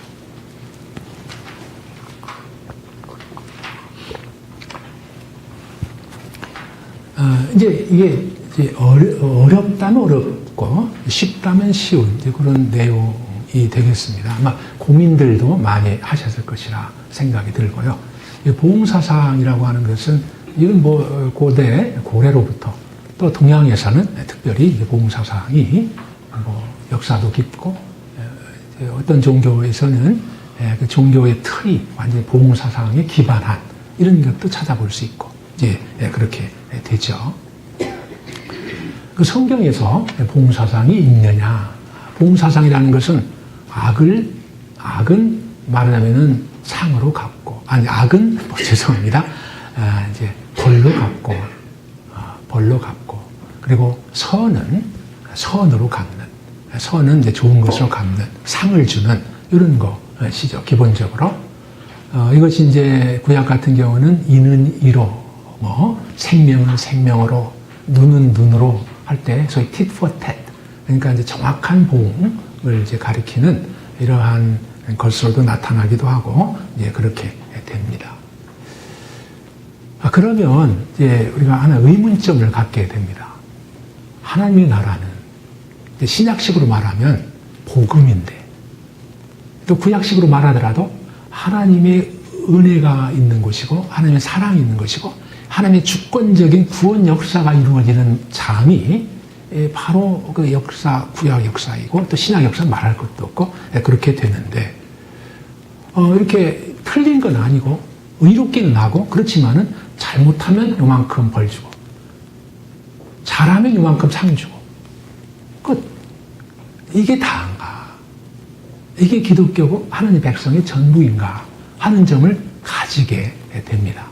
이제 이게 어렵다면 어렵고 쉽다면 쉬운 이제 그런 내용이 되겠습니다. 아마 고민들도 많이 하셨을 것이라 생각이 들고요. 이 보응사상이라고 하는 것은 이건 뭐 고래로부터 또 동양에서는 특별히 보응사상이 뭐 역사도 깊고 어떤 종교에서는 그 종교의 틀이 완전히 보응사상에 기반한 이런 것도 찾아볼 수 있고 그렇게 되죠. 그 성경에서 보응사상이 있느냐? 보응사상이라는 것은 악은 말하자면은 상으로 갚고, 악은 죄송합니다. 이제 벌로 갚고, 그리고 선은 선으로 갚는, 선은 이제 좋은 것으로 갚는, 상을 주는 이런 것이죠. 기본적으로 이것이 이제 구약 같은 경우는 이는 이로, 생명은 생명으로, 눈은 눈으로 할 때 소위 tit for tat, 그러니까 이제 정확한 보응을 이제 가리키는 이러한 것으로도 나타나기도 하고 그렇게 됩니다. 그러면 이제 우리가 하나 의문점을 갖게 됩니다. 하나님의 나라는 신약식으로 말하면 복음인데 또 구약식으로 말하더라도 하나님의 은혜가 있는 곳이고 하나님의 사랑이 있는 것이고 하나님의 주권적인 구원 역사가 이루어지는 장이 바로 그 역사, 구약 역사이고 또 신약 역사는 말할 것도 없고 그렇게 되는데 이렇게 틀린 건 아니고 의롭기는 하고 그렇지만은 잘못하면 요만큼 벌 주고 잘하면 요만큼 상 주고 끝. 이게 다인가? 이게 기독교고 하나님 백성의 전부인가 하는 점을 가지게 됩니다.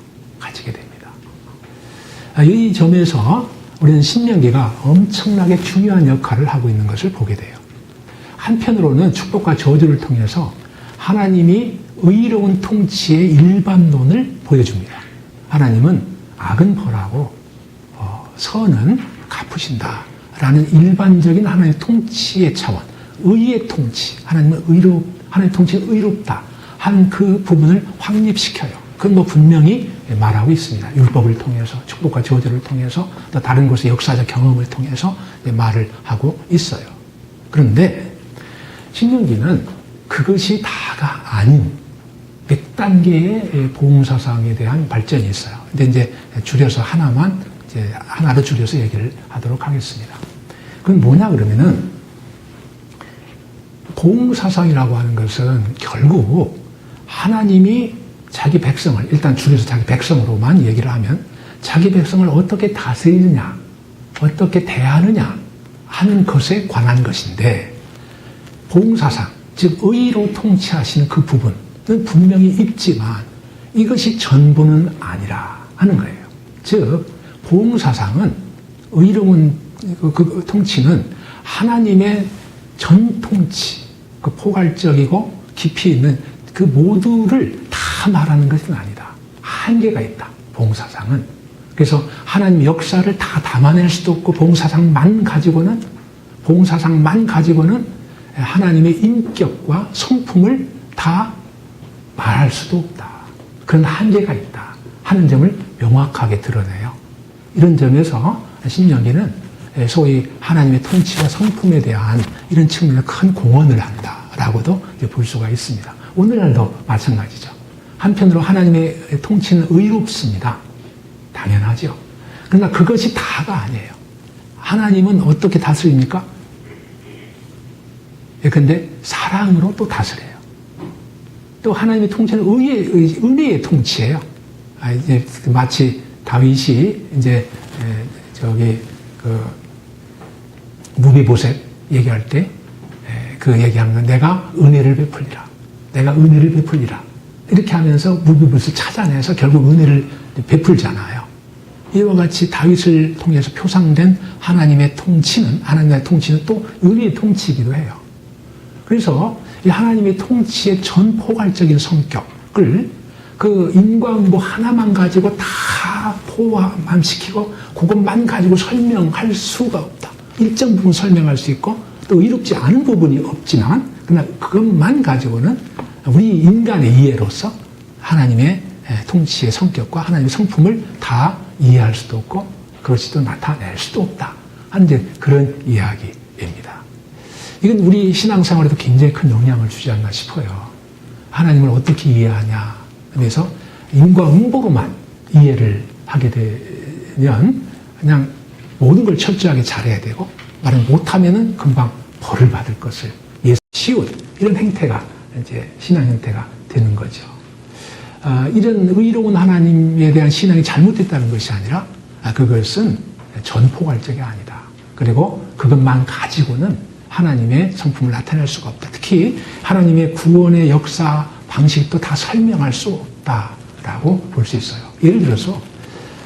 이 점에서 우리는 신명기가 엄청나게 중요한 역할을 하고 있는 것을 보게 돼요. 한편으로는 축복과 저주를 통해서 하나님이 의로운 통치의 일반론을 보여줍니다. 하나님은 악은 벌하고 선은 갚으신다라는 일반적인 하나님의 통치의 차원, 의의 통치, 하나님의 통치는 의롭다 한 그 부분을 확립시켜요. 그건 분명히 말하고 있습니다. 율법을 통해서, 축복과 저주를 통해서, 또 다른 곳의 역사적 경험을 통해서 말을 하고 있어요. 그런데 신명기는 그것이 다가 아닌 몇 단계의 보응사상에 대한 발전이 있어요. 근데 이제 줄여서 하나로 줄여서 얘기를 하도록 하겠습니다. 그건 뭐냐 그러면은 보응사상이라고 하는 것은 결국 하나님이 자기 백성을, 일단 줄여서 자기 백성으로만 얘기를 하면 자기 백성을 어떻게 다스리느냐, 어떻게 대하느냐 하는 것에 관한 것인데 보응사상, 즉 의로 통치하시는 그 부분은 분명히 있지만 이것이 전부는 아니라 하는 거예요. 즉 보응사상은 의로운 그 통치는 하나님의 전 통치, 그 포괄적이고 깊이 있는 그 모두를 다 말하는 것은 아니다. 한계가 있다. 보응사상은. 그래서 하나님의 역사를 다 담아낼 수도 없고 보응사상만 가지고는 하나님의 인격과 성품을 다 말할 수도 없다. 그런 한계가 있다 하는 점을 명확하게 드러내요. 이런 점에서 신명기는 소위 하나님의 통치와 성품에 대한 이런 측면에 큰 공헌을 한다라고도 볼 수가 있습니다. 오늘날도 마찬가지죠. 한편으로 하나님의 통치는 의롭습니다. 당연하죠. 그러나 그것이 다가 아니에요. 하나님은 어떻게 다스립니까? 근데 사랑으로 또 다스려요. 또 하나님의 통치는 은혜의 통치예요. 이제 마치 다윗이 이제 무비보셋 얘기할 때 그 얘기하는 건 내가 은혜를 베풀리라. 이렇게 하면서 무비보셋을 찾아내서 결국 은혜를 베풀잖아요. 이와 같이 다윗을 통해서 표상된 하나님의 통치는 또 은혜의 통치이기도 해요. 그래서 이 하나님의 통치의 전 포괄적인 성격을 그 인과응보 하나만 가지고 다 포함시키고 그것만 가지고 설명할 수가 없다. 일정 부분 설명할 수 있고 또 의롭지 않은 부분이 없지만 그러나 그것만 가지고는 우리 인간의 이해로서 하나님의 통치의 성격과 하나님의 성품을 다 이해할 수도 없고 그것이 또 나타낼 수도 없다 하는 그런 이야기입니다. 이건 우리 신앙생활에도 굉장히 큰 영향을 주지 않나 싶어요. 하나님을 어떻게 이해하냐. 그래서 인과응보로만 이해를 하게 되면 그냥 모든 걸 철저하게 잘해야 되고 말을 못하면은 금방 벌을 받을 것을 쉬운 이런 행태가 이제 신앙 형태가 되는 거죠. 이런 의로운 하나님에 대한 신앙이 잘못됐다는 것이 아니라 그것은 전포갈적이 아니다. 그리고 그것만 가지고는 하나님의 성품을 나타낼 수가 없다. 특히 하나님의 구원의 역사 방식도 다 설명할 수 없다라고 볼 수 있어요. 예를 들어서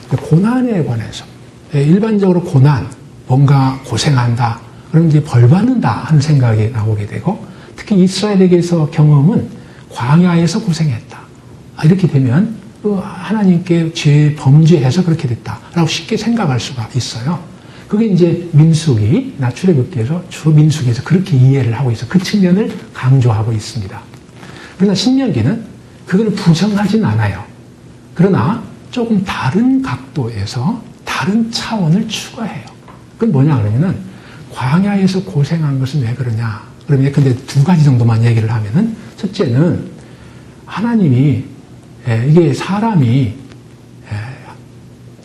고난에 관해서 일반적으로 고난, 뭔가 고생한다, 그럼 이제 벌 받는다 하는 생각이 나오게 되고 특히 이스라엘에게서 경험은 광야에서 고생했다. 이렇게 되면 하나님께 죄 범죄해서 그렇게 됐다라고 쉽게 생각할 수가 있어요. 그게 이제 민수기나 출애굽기에서 주로 민수기에서 그렇게 이해를 하고 있어. 그 측면을 강조하고 있습니다. 그러나 신명기는 그걸 부정하진 않아요. 그러나 조금 다른 각도에서 다른 차원을 추가해요. 그건 뭐냐 그러면은 광야에서 고생한 것은 왜 그러냐? 그러면 근데 두 가지 정도만 얘기를 하면은 첫째는 하나님이 이게 사람이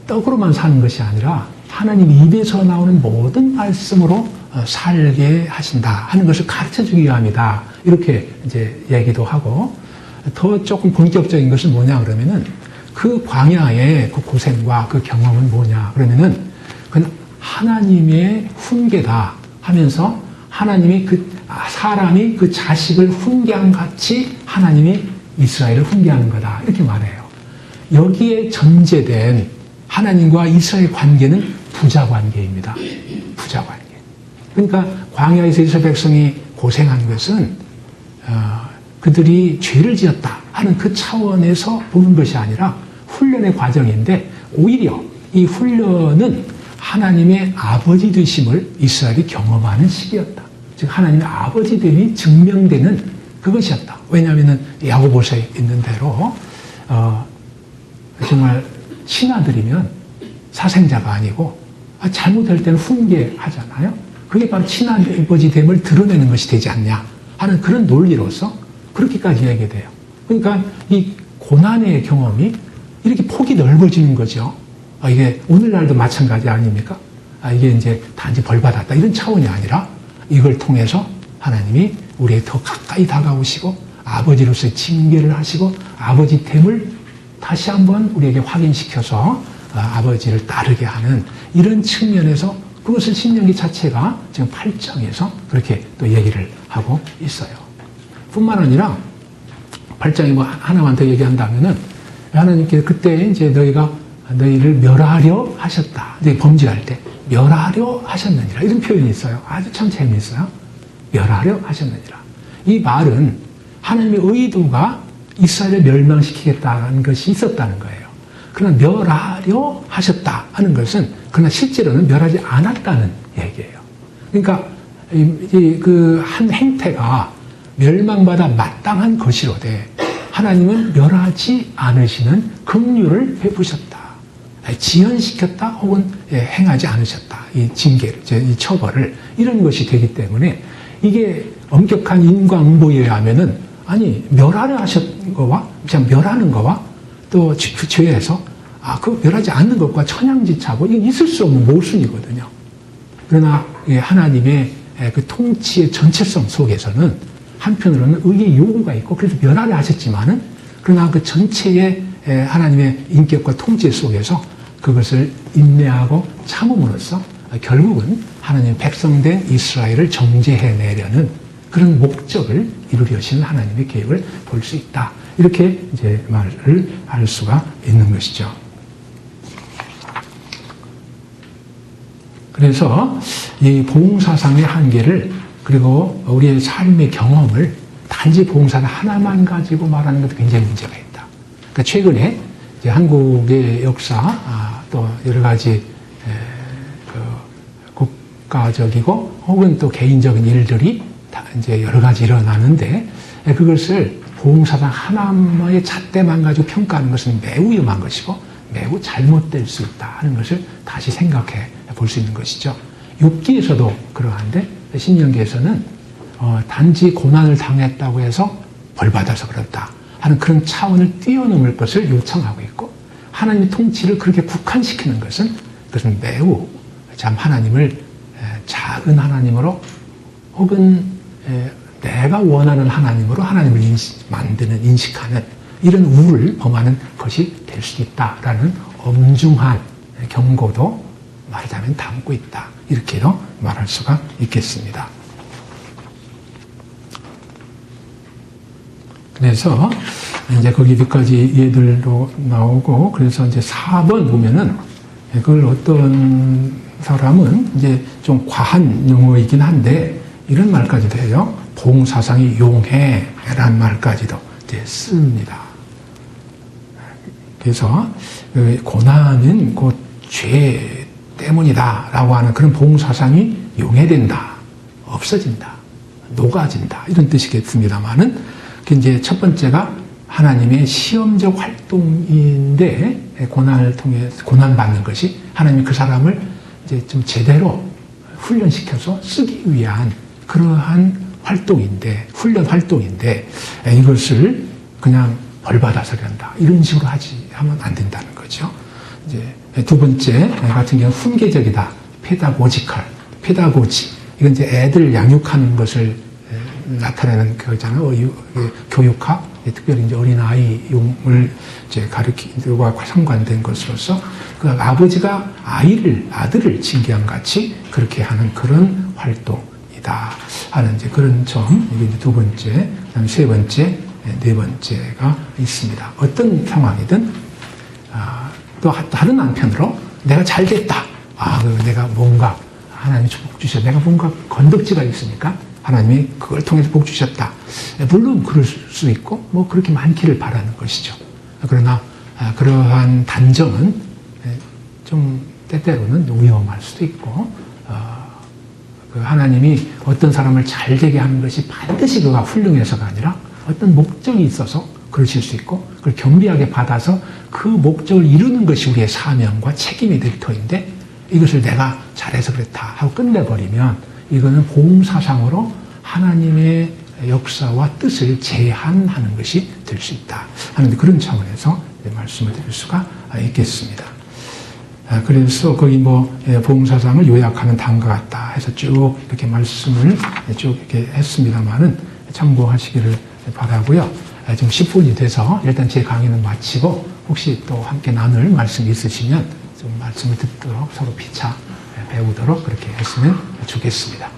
떡으로만 사는 것이 아니라 하나님 입에서 나오는 모든 말씀으로 살게 하신다 하는 것을 가르쳐주기 위함이다. 이렇게 이제 얘기도 하고 더 조금 본격적인 것은 뭐냐 그러면은 그 광야의 그 고생과 그 경험은 뭐냐 그러면은 그건 하나님의 훈계다 하면서 하나님이 사람이 그 자식을 훈계한 같이 하나님이 이스라엘을 훈계하는 거다 이렇게 말해요. 여기에 전제된 하나님과 이스라엘 관계는 부자 관계입니다. 부자 관계. 그러니까 광야에서 이스라엘 백성이 고생한 것은 그들이 죄를 지었다 하는 그 차원에서 보는 것이 아니라 훈련의 과정인데 오히려 이 훈련은 하나님의 아버지 되심을 이스라엘이 경험하는 시기였다. 즉 하나님의 아버지 됨이 증명되는 그것이었다. 왜냐하면 야고보서에 있는 대로 정말 친아들이면 사생자가 아니고 잘못할 때는 훈계하잖아요. 그게 바로 친아버지 됨을 드러내는 것이 되지 않냐 하는 그런 논리로서 그렇게까지 얘기돼요. 그러니까 이 고난의 경험이 이렇게 폭이 넓어지는 거죠. 이게 오늘날도 마찬가지 아닙니까? 이게 이제 단지 벌받았다 이런 차원이 아니라 이걸 통해서 하나님이 우리에게 더 가까이 다가오시고 아버지로서의 징계를 하시고 아버지 됨을 다시 한번 우리에게 확인시켜서 아버지를 따르게 하는 이런 측면에서 그것을 신명기 자체가 지금 8장에서 그렇게 또 얘기를 하고 있어요. 뿐만 아니라 8장에 뭐 하나만 더 얘기한다면은 하나님께서 그때 이제 너희를 멸하려 하셨다. 이제 범죄할 때 멸하려 하셨느니라 이런 표현이 있어요. 아주 참 재미있어요. 멸하려 하셨느니라. 이 말은 하나님의 의도가 이스라엘을 멸망시키겠다는 것이 있었다는 거예요. 그러나 멸하려 하셨다 하는 것은 그러나 실제로는 멸하지 않았다는 얘기예요. 그러니까 그 한 행태가 멸망받아 마땅한 것이로되 하나님은 멸하지 않으시는 긍휼을 베푸셨다. 지연시켰다 혹은 행하지 않으셨다. 이 징계를, 이 처벌을 이런 것이 되기 때문에 이게 엄격한 인과응보여야 하면은 아니 멸하려 하신 거와 멸하는 거와 또 그 죄에서 그 멸하지 않는 것과 천양지차고 이건 있을 수 없는 모순이거든요. 그러나 하나님의 그 통치의 전체성 속에서는 한편으로는 의의 요구가 있고 그래서 멸하려 하셨지만은 그러나 그 전체의 하나님의 인격과 통치 속에서 그것을 인내하고 참음으로써 결국은 하나님의 백성된 이스라엘을 정죄해내려는 그런 목적을 이루려시는 하나님의 계획을 볼 수 있다. 이렇게 이제 말을 할 수가 있는 것이죠. 그래서 이 봉사상의 한계를 그리고 우리의 삶의 경험을 단지 봉사를 하나만 가지고 말하는 것도 굉장히 문제가 있다. 그러니까 최근에 이제 한국의 역사 또 여러 가지 국가적이고 혹은 또 개인적인 일들이 다 이제 여러 가지 일어나는데 그것을 봉사상 하나의 잣대만 가지고 평가하는 것은 매우 위험한 것이고 매우 잘못될 수 있다 하는 것을 다시 생각해 볼 수 있는 것이죠. 욥기에서도 그러한데 신명기에서는 단지 고난을 당했다고 해서 벌받아서 그렇다 하는 그런 차원을 뛰어넘을 것을 요청하고 있고, 하나님의 통치를 그렇게 국한시키는 것은 그것은 매우 참 하나님을 작은 하나님으로 혹은 내가 원하는 하나님으로 하나님을 인식하는 이런 우를 범하는 것이 될 수 있다라는 엄중한 경고도 말하자면 담고 있다, 이렇게도 말할 수가 있겠습니다. 그래서 이제 거기 몇 가지 예들도 나오고, 그래서 이제 4번 보면은 그걸 어떤 사람은 이제 좀 과한 용어이긴 한데 이런 말까지도 해요. 봉사상이 용해라는 말까지도 이제 씁니다. 그래서 고난은 곧 죄 때문이다라고 하는 그런 봉사상이 용해된다, 없어진다, 녹아진다, 이런 뜻이겠습니다만은, 이제 첫 번째가 하나님의 시험적 활동인데, 고난을 통해 고난받는 것이 하나님이 그 사람을 이제 좀 제대로 훈련시켜서 쓰기 위한 그러한 활동인데, 훈련 활동인데, 이것을 그냥 벌받아서 그런다, 이런 식으로 하면 안 된다는 거죠. 이제 두 번째 같은 경우는 훈계적이다, 페다고지. 이건 이제 애들 양육하는 것을 나타내는 그거잖아요. 교육학, 특별히 이제 어린아이용을 이제 가르치기와 상관된 것으로서 그 아버지가 아들을 징계한 같이 그렇게 하는 그런 활동이다 하는 이제 그런 점, 이게 이제 두 번째, 그다음에 세 번째, 네 번째가 있습니다. 어떤 상황이든, 또 다른 한편으로 내가 잘 됐다. 내가 뭔가 하나님이 복 주셔. 내가 뭔가 건덕지가 있으니까 하나님이 그걸 통해서 복 주셨다. 물론 그럴 수 있고, 뭐 그렇게 많기를 바라는 것이죠. 그러나 그러한 단정은 좀 때때로는 위험할 수도 있고, 그 하나님이 어떤 사람을 잘 되게 하는 것이 반드시 그가 훌륭해서가 아니라 어떤 목적이 있어서 그러실 수 있고, 그걸 겸비하게 받아서 그 목적을 이루는 것이 우리의 사명과 책임이 될 터인데, 이것을 내가 잘해서 그랬다 하고 끝내버리면 이거는 봉사상으로 하나님의 역사와 뜻을 제한하는 것이 될 수 있다 하는 그런 차원에서 말씀을 드릴 수가 있겠습니다. 그래서 거기 봉사상을 요약하면 다음과 같다 해서 쭉 이렇게 말씀을 쭉 이렇게 했습니다만은 참고하시기를 바라고요. 지금 10분이 돼서 일단 제 강의는 마치고, 혹시 또 함께 나눌 말씀이 있으시면 좀 말씀을 듣도록 서로 피차 배우도록 그렇게 했으면 좋겠습니다.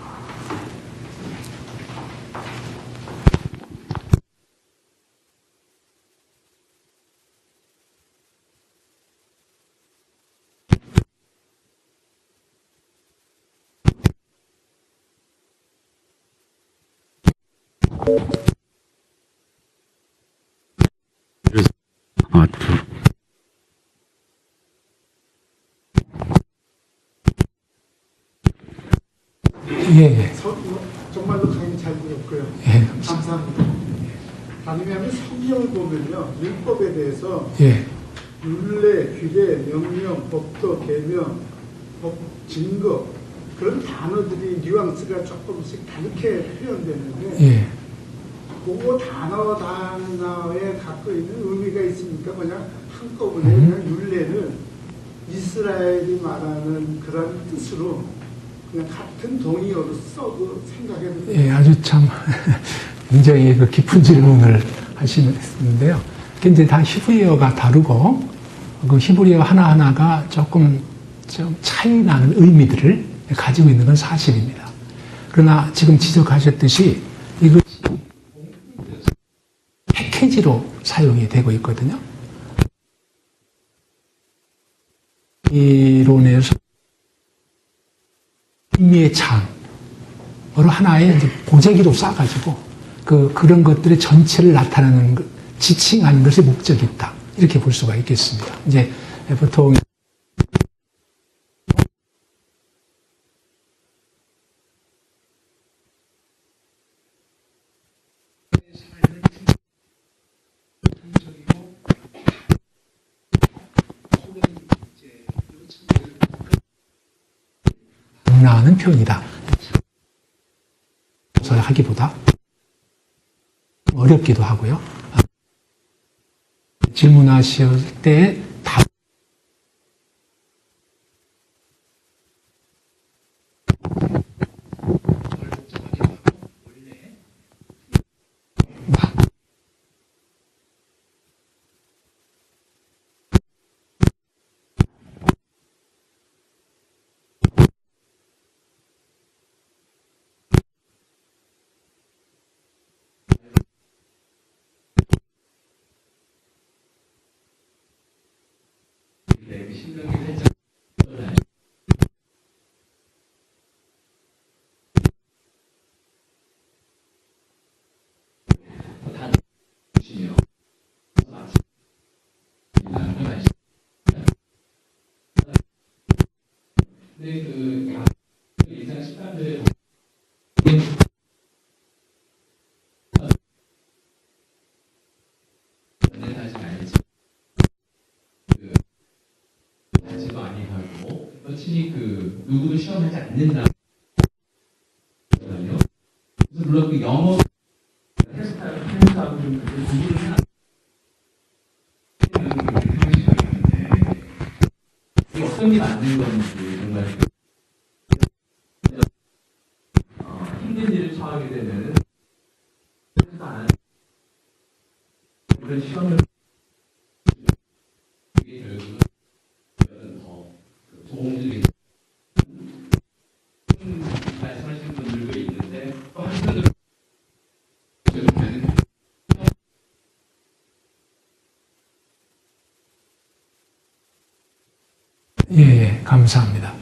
예. 정말로 강의 잘 들었고요. 예. 감사합니다. 아니면 성경을 보면요, 율법에 대해서 예. 율례, 규례, 명령, 법도, 계명, 법, 증거, 그런 단어들이 뉘앙스가 조금씩 다르게 표현되는데, 예. 그거 단어에 갖고 있는 의미가 있으니까 그냥 한꺼번에 그냥 율례를 이스라엘이 말하는 그런 뜻으로 그냥 같은 동의어로 써도 생각해도 돼요. 예, 아주 참 굉장히 그 깊은 질문을 하시는데요. 이제 다 히브리어가 다르고, 그 히브리어 하나하나가 조금 좀 차이 나는 의미들을 가지고 있는 건 사실입니다. 그러나 지금 지적하셨듯이 이것이 패키지로 사용이 되고 있거든요. 이론에서 의미의 창으로 하나의 이제 보재기로 싸가지고 그런 것들의 전체를 나타내는 지칭하는 것이 목적이 있다, 이렇게 볼 수가 있겠습니다. 이제 보통 나는 표현이다. 하기보다 어렵기도 하고요. 질문하실 때 답 근데 그 일상 식단들 연애하지 말지 그 자체도 아니고 그렇지 그 누구도 시험하지 않는다. 그래서 물론 그 영어 테스트하고 좀 공부를 해야 어떤 게 맞는 건지 정말 힘든 일을 처하게 되면 그런 시험을 이게 결국은 더 도움들이 말씀하시는 분들도 있는데 또 한편으로 예, 감사합니다.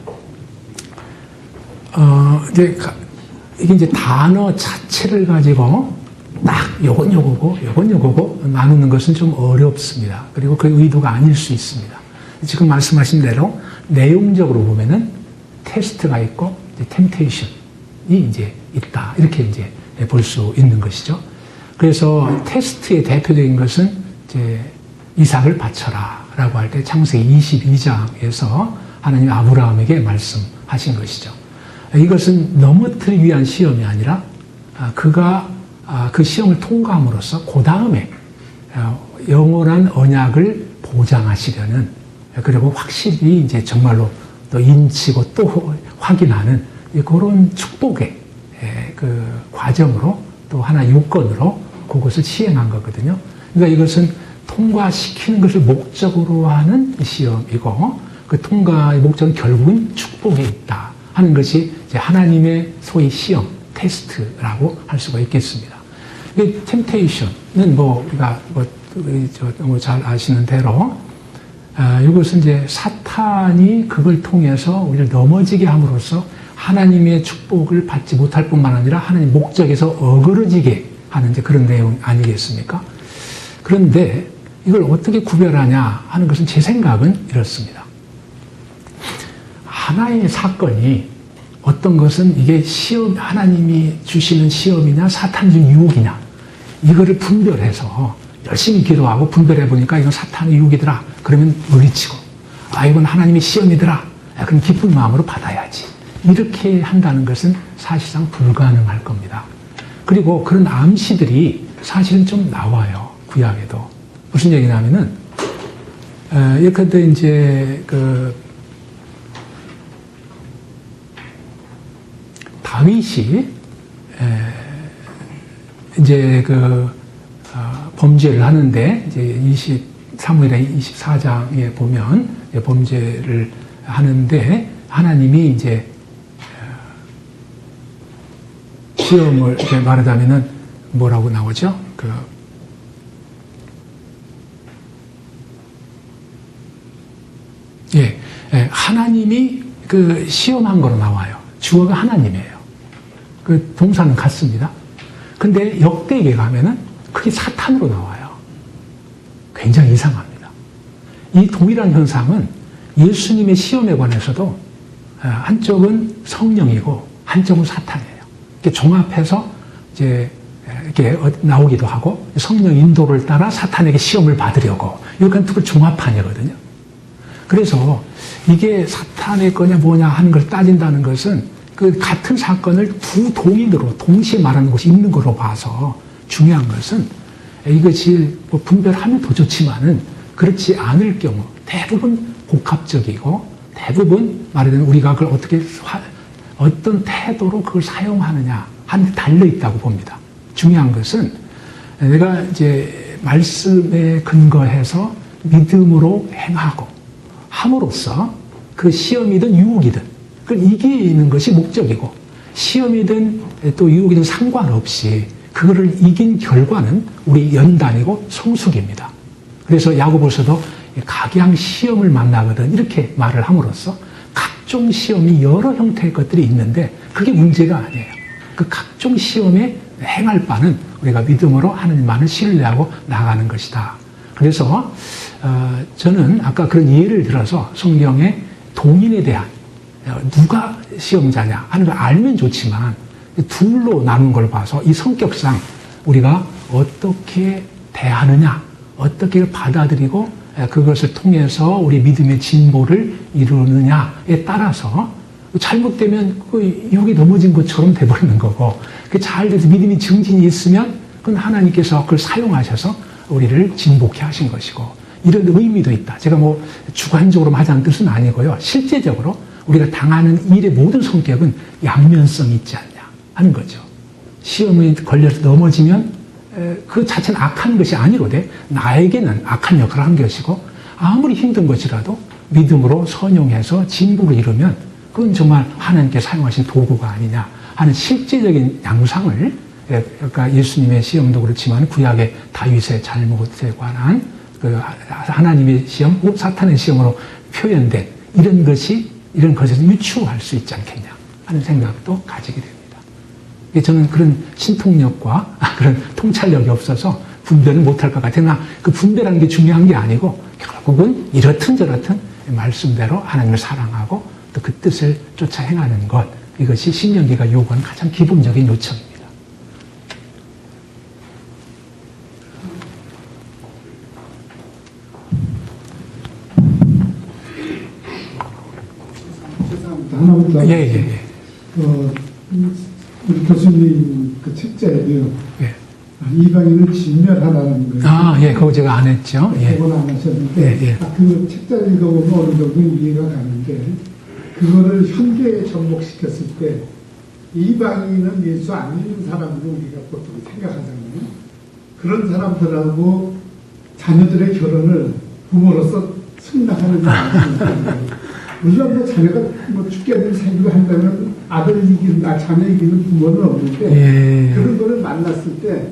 이게 이제 단어 자체를 가지고 딱 요건 요거고, 요건 요거고 나누는 것은 좀 어렵습니다. 그리고 그 의도가 아닐 수 있습니다. 지금 말씀하신 대로 내용적으로 보면은 테스트가 있고, 템테이션이 이제 있다. 이렇게 이제 볼 수 있는 것이죠. 그래서 테스트의 대표적인 것은 이제 이삭을 바쳐라. 라고 할 때 창세기 22장에서 하나님이 아브라함에게 말씀하신 것이죠. 이것은 넘어뜨리기 위한 시험이 아니라 그가 그 시험을 통과함으로써 그 다음에 영원한 언약을 보장하시려는 그리고 확실히 이제 정말로 또 인치고 또 확인하는 그런 축복의 그 과정으로 또 하나 요건으로 그것을 시행한 거거든요. 그러니까 이것은 통과시키는 것을 목적으로 하는 시험이고 그 통과의 목적은 결국은 축복에 있다 하는 것이 이제 하나님의 소위 시험, 테스트라고 할 수가 있겠습니다. 템테이션은 우리가 너무 잘 아시는 대로 이것은 이제 사탄이 그걸 통해서 우리를 넘어지게 함으로써 하나님의 축복을 받지 못할 뿐만 아니라 하나님 목적에서 어그러지게 하는 이제 그런 내용 아니겠습니까? 그런데 이걸 어떻게 구별하냐 하는 것은 제 생각은 이렇습니다. 하나의 사건이 어떤 것은 이게 시험, 하나님이 주시는 시험이냐 사탄 준 유혹이냐 이거를 분별해서 열심히 기도하고 분별해 보니까 이건 사탄의 유혹이더라. 그러면 물리치고 이건 하나님의 시험이더라. 그럼 기쁜 마음으로 받아야지. 이렇게 한다는 것은 사실상 불가능할 겁니다. 그리고 그런 암시들이 사실은 좀 나와요. 구약에도. 무슨 얘기냐면은, 예컨대 이제, 다윗이, 이제 범죄를 하는데, 이제 사무엘의 24장에 보면, 범죄를 하는데, 하나님이 이제, 시험을, 이렇게 말하자면은, 뭐라고 나오죠? 하나님이 시험한 거로 나와요. 주어가 하나님이에요. 동사는 같습니다. 근데 역대기에 가면은 그게 사탄으로 나와요. 굉장히 이상합니다. 이 동일한 현상은 예수님의 시험에 관해서도 한쪽은 성령이고 한쪽은 사탄이에요. 이렇게 종합해서 이제 이렇게 나오기도 하고 성령 인도를 따라 사탄에게 시험을 받으려고 이렇게 두 종합판이거든요. 그래서 이게 사탄의 거냐 뭐냐 하는 걸 따진다는 것은 그 같은 사건을 두 동인으로 동시에 말하는 것이 있는 거로 봐서 중요한 것은 이것이 뭐 분별하면 더 좋지만은 그렇지 않을 경우 대부분 복합적이고 대부분 말하자면 우리가 그걸 어떤 태도로 그걸 사용하느냐 하는 데 달려 있다고 봅니다. 중요한 것은 내가 이제 말씀에 근거해서 믿음으로 행하고 함으로써 그 시험이든 유혹이든 그걸 이기는 것이 목적이고 시험이든 또 유혹이든 상관없이 그거를 이긴 결과는 우리 연단이고 성숙입니다. 그래서 야고보서도 각양 시험을 만나거든 이렇게 말을 함으로써 각종 시험이 여러 형태의 것들이 있는데 그게 문제가 아니에요. 그 각종 시험에 행할 바는 우리가 믿음으로 하느님만을 신뢰하고 나가는 것이다. 그래서 저는 아까 그런 예를 들어서 성경에 동인에 대한 누가 시험자냐 하는 걸 알면 좋지만 둘로 나눈 걸 봐서 이 성격상 우리가 어떻게 대하느냐 어떻게 받아들이고 그것을 통해서 우리 믿음의 진보를 이루느냐에 따라서 잘못되면 그 유혹에 넘어진 것처럼 돼버리는 거고 잘 돼서 믿음이 증진이 있으면 그건 하나님께서 그걸 사용하셔서 우리를 진복해 하신 것이고 이런 의미도 있다. 제가 뭐 주관적으로 하자는 뜻은 아니고요. 실제적으로 우리가 당하는 일의 모든 성격은 양면성이 있지 않냐 하는 거죠. 시험에 걸려서 넘어지면 그 자체는 악한 것이 아니로되 나에게는 악한 역할을 한 것이고 아무리 힘든 것이라도 믿음으로 선용해서 진보를 이루면 그건 정말 하나님께 사용하신 도구가 아니냐 하는 실제적인 양상을 그러니까 예수님의 시험도 그렇지만 구약의 다윗의 잘못에 관한 그 하나님의 시험, 사탄의 시험으로 표현된 이런 것에서 유추할 수 있지 않겠냐 하는 생각도 가지게 됩니다. 저는 그런 신통력과 그런 통찰력이 없어서 분별을 못할 것 같아요. 그러나 그 분별하는 게 중요한 게 아니고 결국은 이렇든 저렇든 말씀대로 하나님을 사랑하고 또 그 뜻을 쫓아 행하는 것 이것이 신명기가 요구하는 가장 기본적인 요청입니다. 하나만 더. 예. 우리 교수님 그 책자에도요. 예. 이방인을 진멸하라는 거예요. 아, 예, 그거 제가 안 했죠. 예. 그건 안 하셨는데, 예. 그 책자를 읽어보면 어느 정도 이해가 가는데, 그거를 현대에 접목시켰을 때, 이방인은 예수 안 믿는 사람으로 우리가 보통 생각하잖아요. 그런 사람들하고 자녀들의 결혼을 부모로서 승낙하는 아닙니까? 우리가 뭐 자녀가 뭐 죽게 생기고 한다면 자녀 이기는 부모는 없는데, 예. 그런 거를 만났을 때,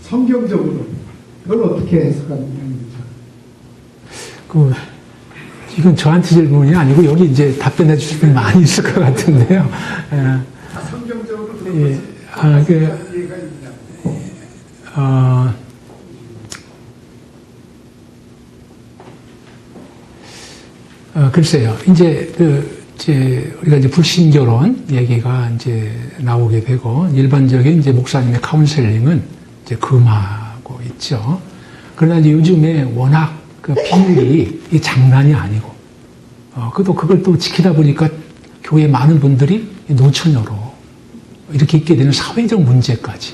성경적으로 그걸 어떻게 해석하느냐는 거죠. 이건 저한테 질문이 아니고 여기 이제 답변해 주실 분이 많이 있을 것 같은데요. 성경적으로 그런 예. 것을 이해가 있냐. 글쎄요. 이제 우리가 이제 불신결혼 얘기가 이제 나오게 되고 일반적인 이제 목사님의 카운셀링은 이제 금하고 있죠. 그러나 이제 요즘에 워낙 그 비율이 이 장난이 아니고, 그걸 또 지키다 보니까 교회 많은 분들이 노처녀로 이렇게 있게 되는 사회적 문제까지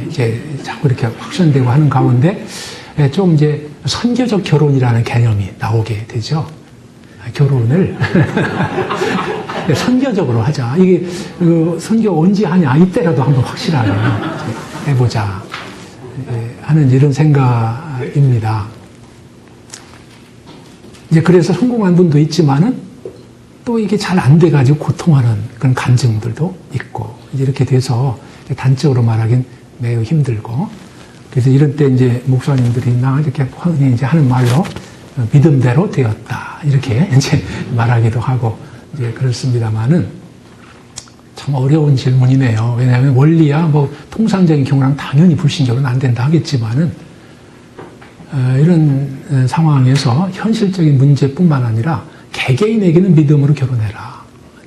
이제 자꾸 이렇게 확산되고 하는 가운데 좀 이제 선교적 결혼이라는 개념이 나오게 되죠. 결혼을 선교적으로 하자. 이게 선교 언제 하냐 이때라도 한번 확실하게 해보자 하는 이런 생각입니다. 이제 그래서 성공한 분도 있지만은 또 이게 잘 안 돼가지고 고통하는 그런 간증들도 있고 이제 이렇게 돼서 단적으로 말하긴 매우 힘들고 그래서 이런 때 이제 목사님들이 나 이렇게 흔히 이제 하는 말로 믿음대로 되었다 이렇게 이제 말하기도 하고 이제 그렇습니다만은 참 어려운 질문이네요. 왜냐하면 원리야 뭐 통상적인 경우랑 당연히 불신적으로는 안 된다 하겠지만은 이런 상황에서 현실적인 문제뿐만 아니라 개개인에게는 믿음으로 결혼해라.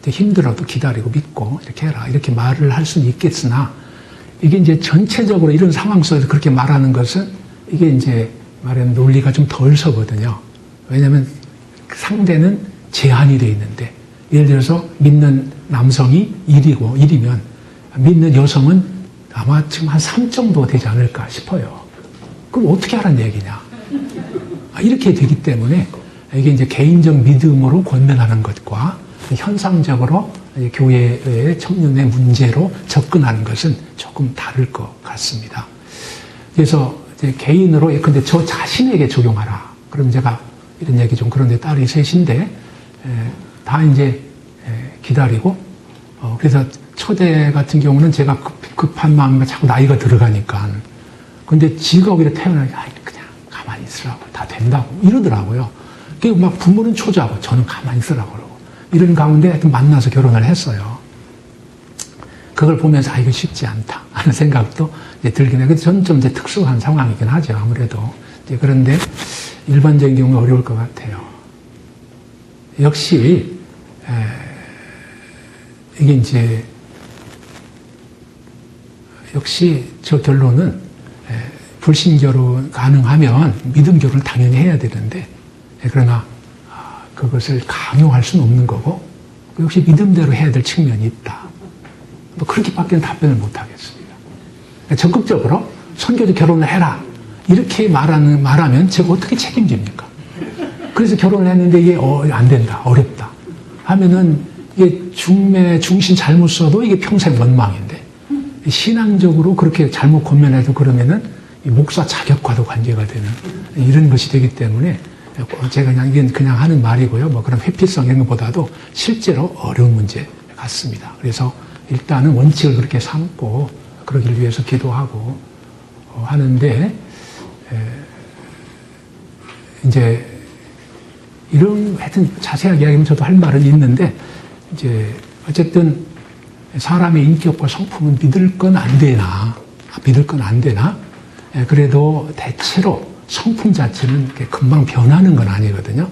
힘들어도 기다리고 믿고 이렇게 해라. 이렇게 말을 할 수는 있겠으나 이게 이제 전체적으로 이런 상황 속에서 그렇게 말하는 것은 이게 이제 말하는 논리가 좀 덜 서거든요. 왜냐하면 상대는 제한이 돼 있는데 예를 들어서 믿는 남성이 1이면 믿는 여성은 아마 지금 한 3 정도 되지 않을까 싶어요. 그럼 어떻게 하라는 얘기냐? 이렇게 되기 때문에 이게 이제 개인적 믿음으로 권면하는 것과 현상적으로 교회의 청년의 문제로 접근하는 것은 조금 다를 것 같습니다. 그래서 이제 개인으로 근데 저 자신에게 적용하라. 그럼 제가 이런 얘기 좀 그런데 딸이 셋인데 다 이제 기다리고 그래서 초대 같은 경우는 제가 급한 마음에 자꾸 나이가 들어가니까 근데 지가 오히려 태어나기 그냥 가만히 있으라고 다 된다고 이러더라고요. 막 부모는 초조하고 저는 가만히 있으라고 그러고 이런 가운데 하여튼 만나서 결혼을 했어요. 그걸 보면서 이거 쉽지 않다 하는 생각도 이제 들긴 해요. 근데 저는 좀 이제 특수한 상황이긴 하죠. 아무래도 이제 그런데 일반적인 경우는 어려울 것 같아요. 역시 이게 이제 역시 저 결론은 불신 결혼 가능하면 믿음 결혼을 당연히 해야 되는데 그러나 그것을 강요할 수는 없는 거고 역시 믿음대로 해야 될 측면이 있다. 뭐 그렇게밖에는 답변을 못 하겠습니다. 적극적으로 선교도 결혼을 해라 이렇게 말하면 제가 어떻게 책임집니까? 그래서 결혼을 했는데 이게 안 된다, 어렵다 하면은 이게 중신 잘못 써도 이게 평생 원망인데 신앙적으로 그렇게 잘못 권면해도 그러면은 목사 자격과도 관계가 되는 이런 것이 되기 때문에 제가 이건 그냥 하는 말이고요. 뭐 그런 회피성 이런 것보다도 실제로 어려운 문제 같습니다. 그래서 일단은 원칙을 그렇게 삼고 그러기를 위해서 기도하고 하는데 이제 이런 하여튼 자세하게 이야기하면 저도 할 말은 있는데 이제 어쨌든 사람의 인격과 성품은 믿을 건 안 되나 그래도 대체로 성품 자체는 이렇게 금방 변하는 건 아니거든요.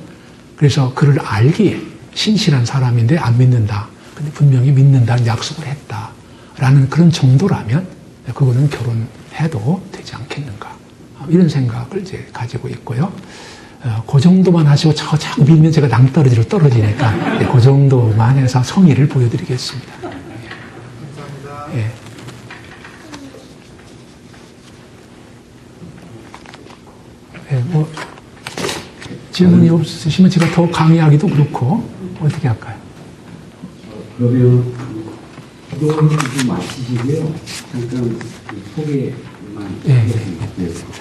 그래서 그를 알기에 신실한 사람인데 안 믿는다. 근데 분명히 믿는다는 약속을 했다라는 그런 정도라면 그거는 결혼해도 되지 않겠는가. 이런 생각을 이제 가지고 있고요. 그 정도만 하시고 자꾸 밀면 제가 낭떠러지로 떨어지니까 그 정도만 해서 성의를 보여드리겠습니다. 감사합니다. 예. 예, 뭐 질문이 없으시면 제가 더 강의하기도 그렇고 어떻게 할까요? 그러면 기도는 좀 마치시고요. 잠깐 소개만 하겠습니다.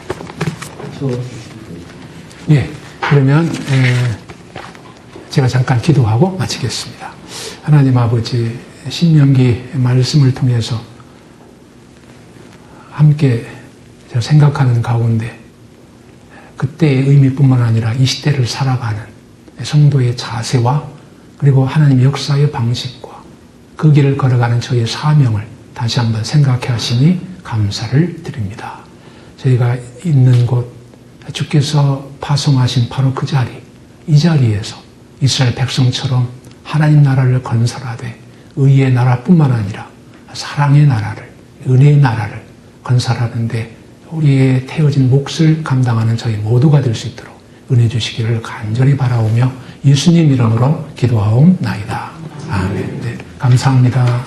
예, 그러면 제가 잠깐 기도하고 마치겠습니다. 하나님 아버지 신명기 말씀을 통해서 함께 생각하는 가운데 그때의 의미뿐만 아니라 이 시대를 살아가는 성도의 자세와 그리고 하나님 역사의 방식과 그 길을 걸어가는 저희의 사명을 다시 한번 생각해 하시니 감사를 드립니다. 저희가 있는 곳 주께서 파송하신 바로 그 자리, 이 자리에서 이스라엘 백성처럼 하나님 나라를 건설하되 의의 나라뿐만 아니라 사랑의 나라를, 은혜의 나라를 건설하는데 우리의 태어진 몫을 감당하는 저희 모두가 될 수 있도록 은혜 주시기를 간절히 바라오며 예수님 이름으로 기도하옵나이다. 아멘. 네, 감사합니다.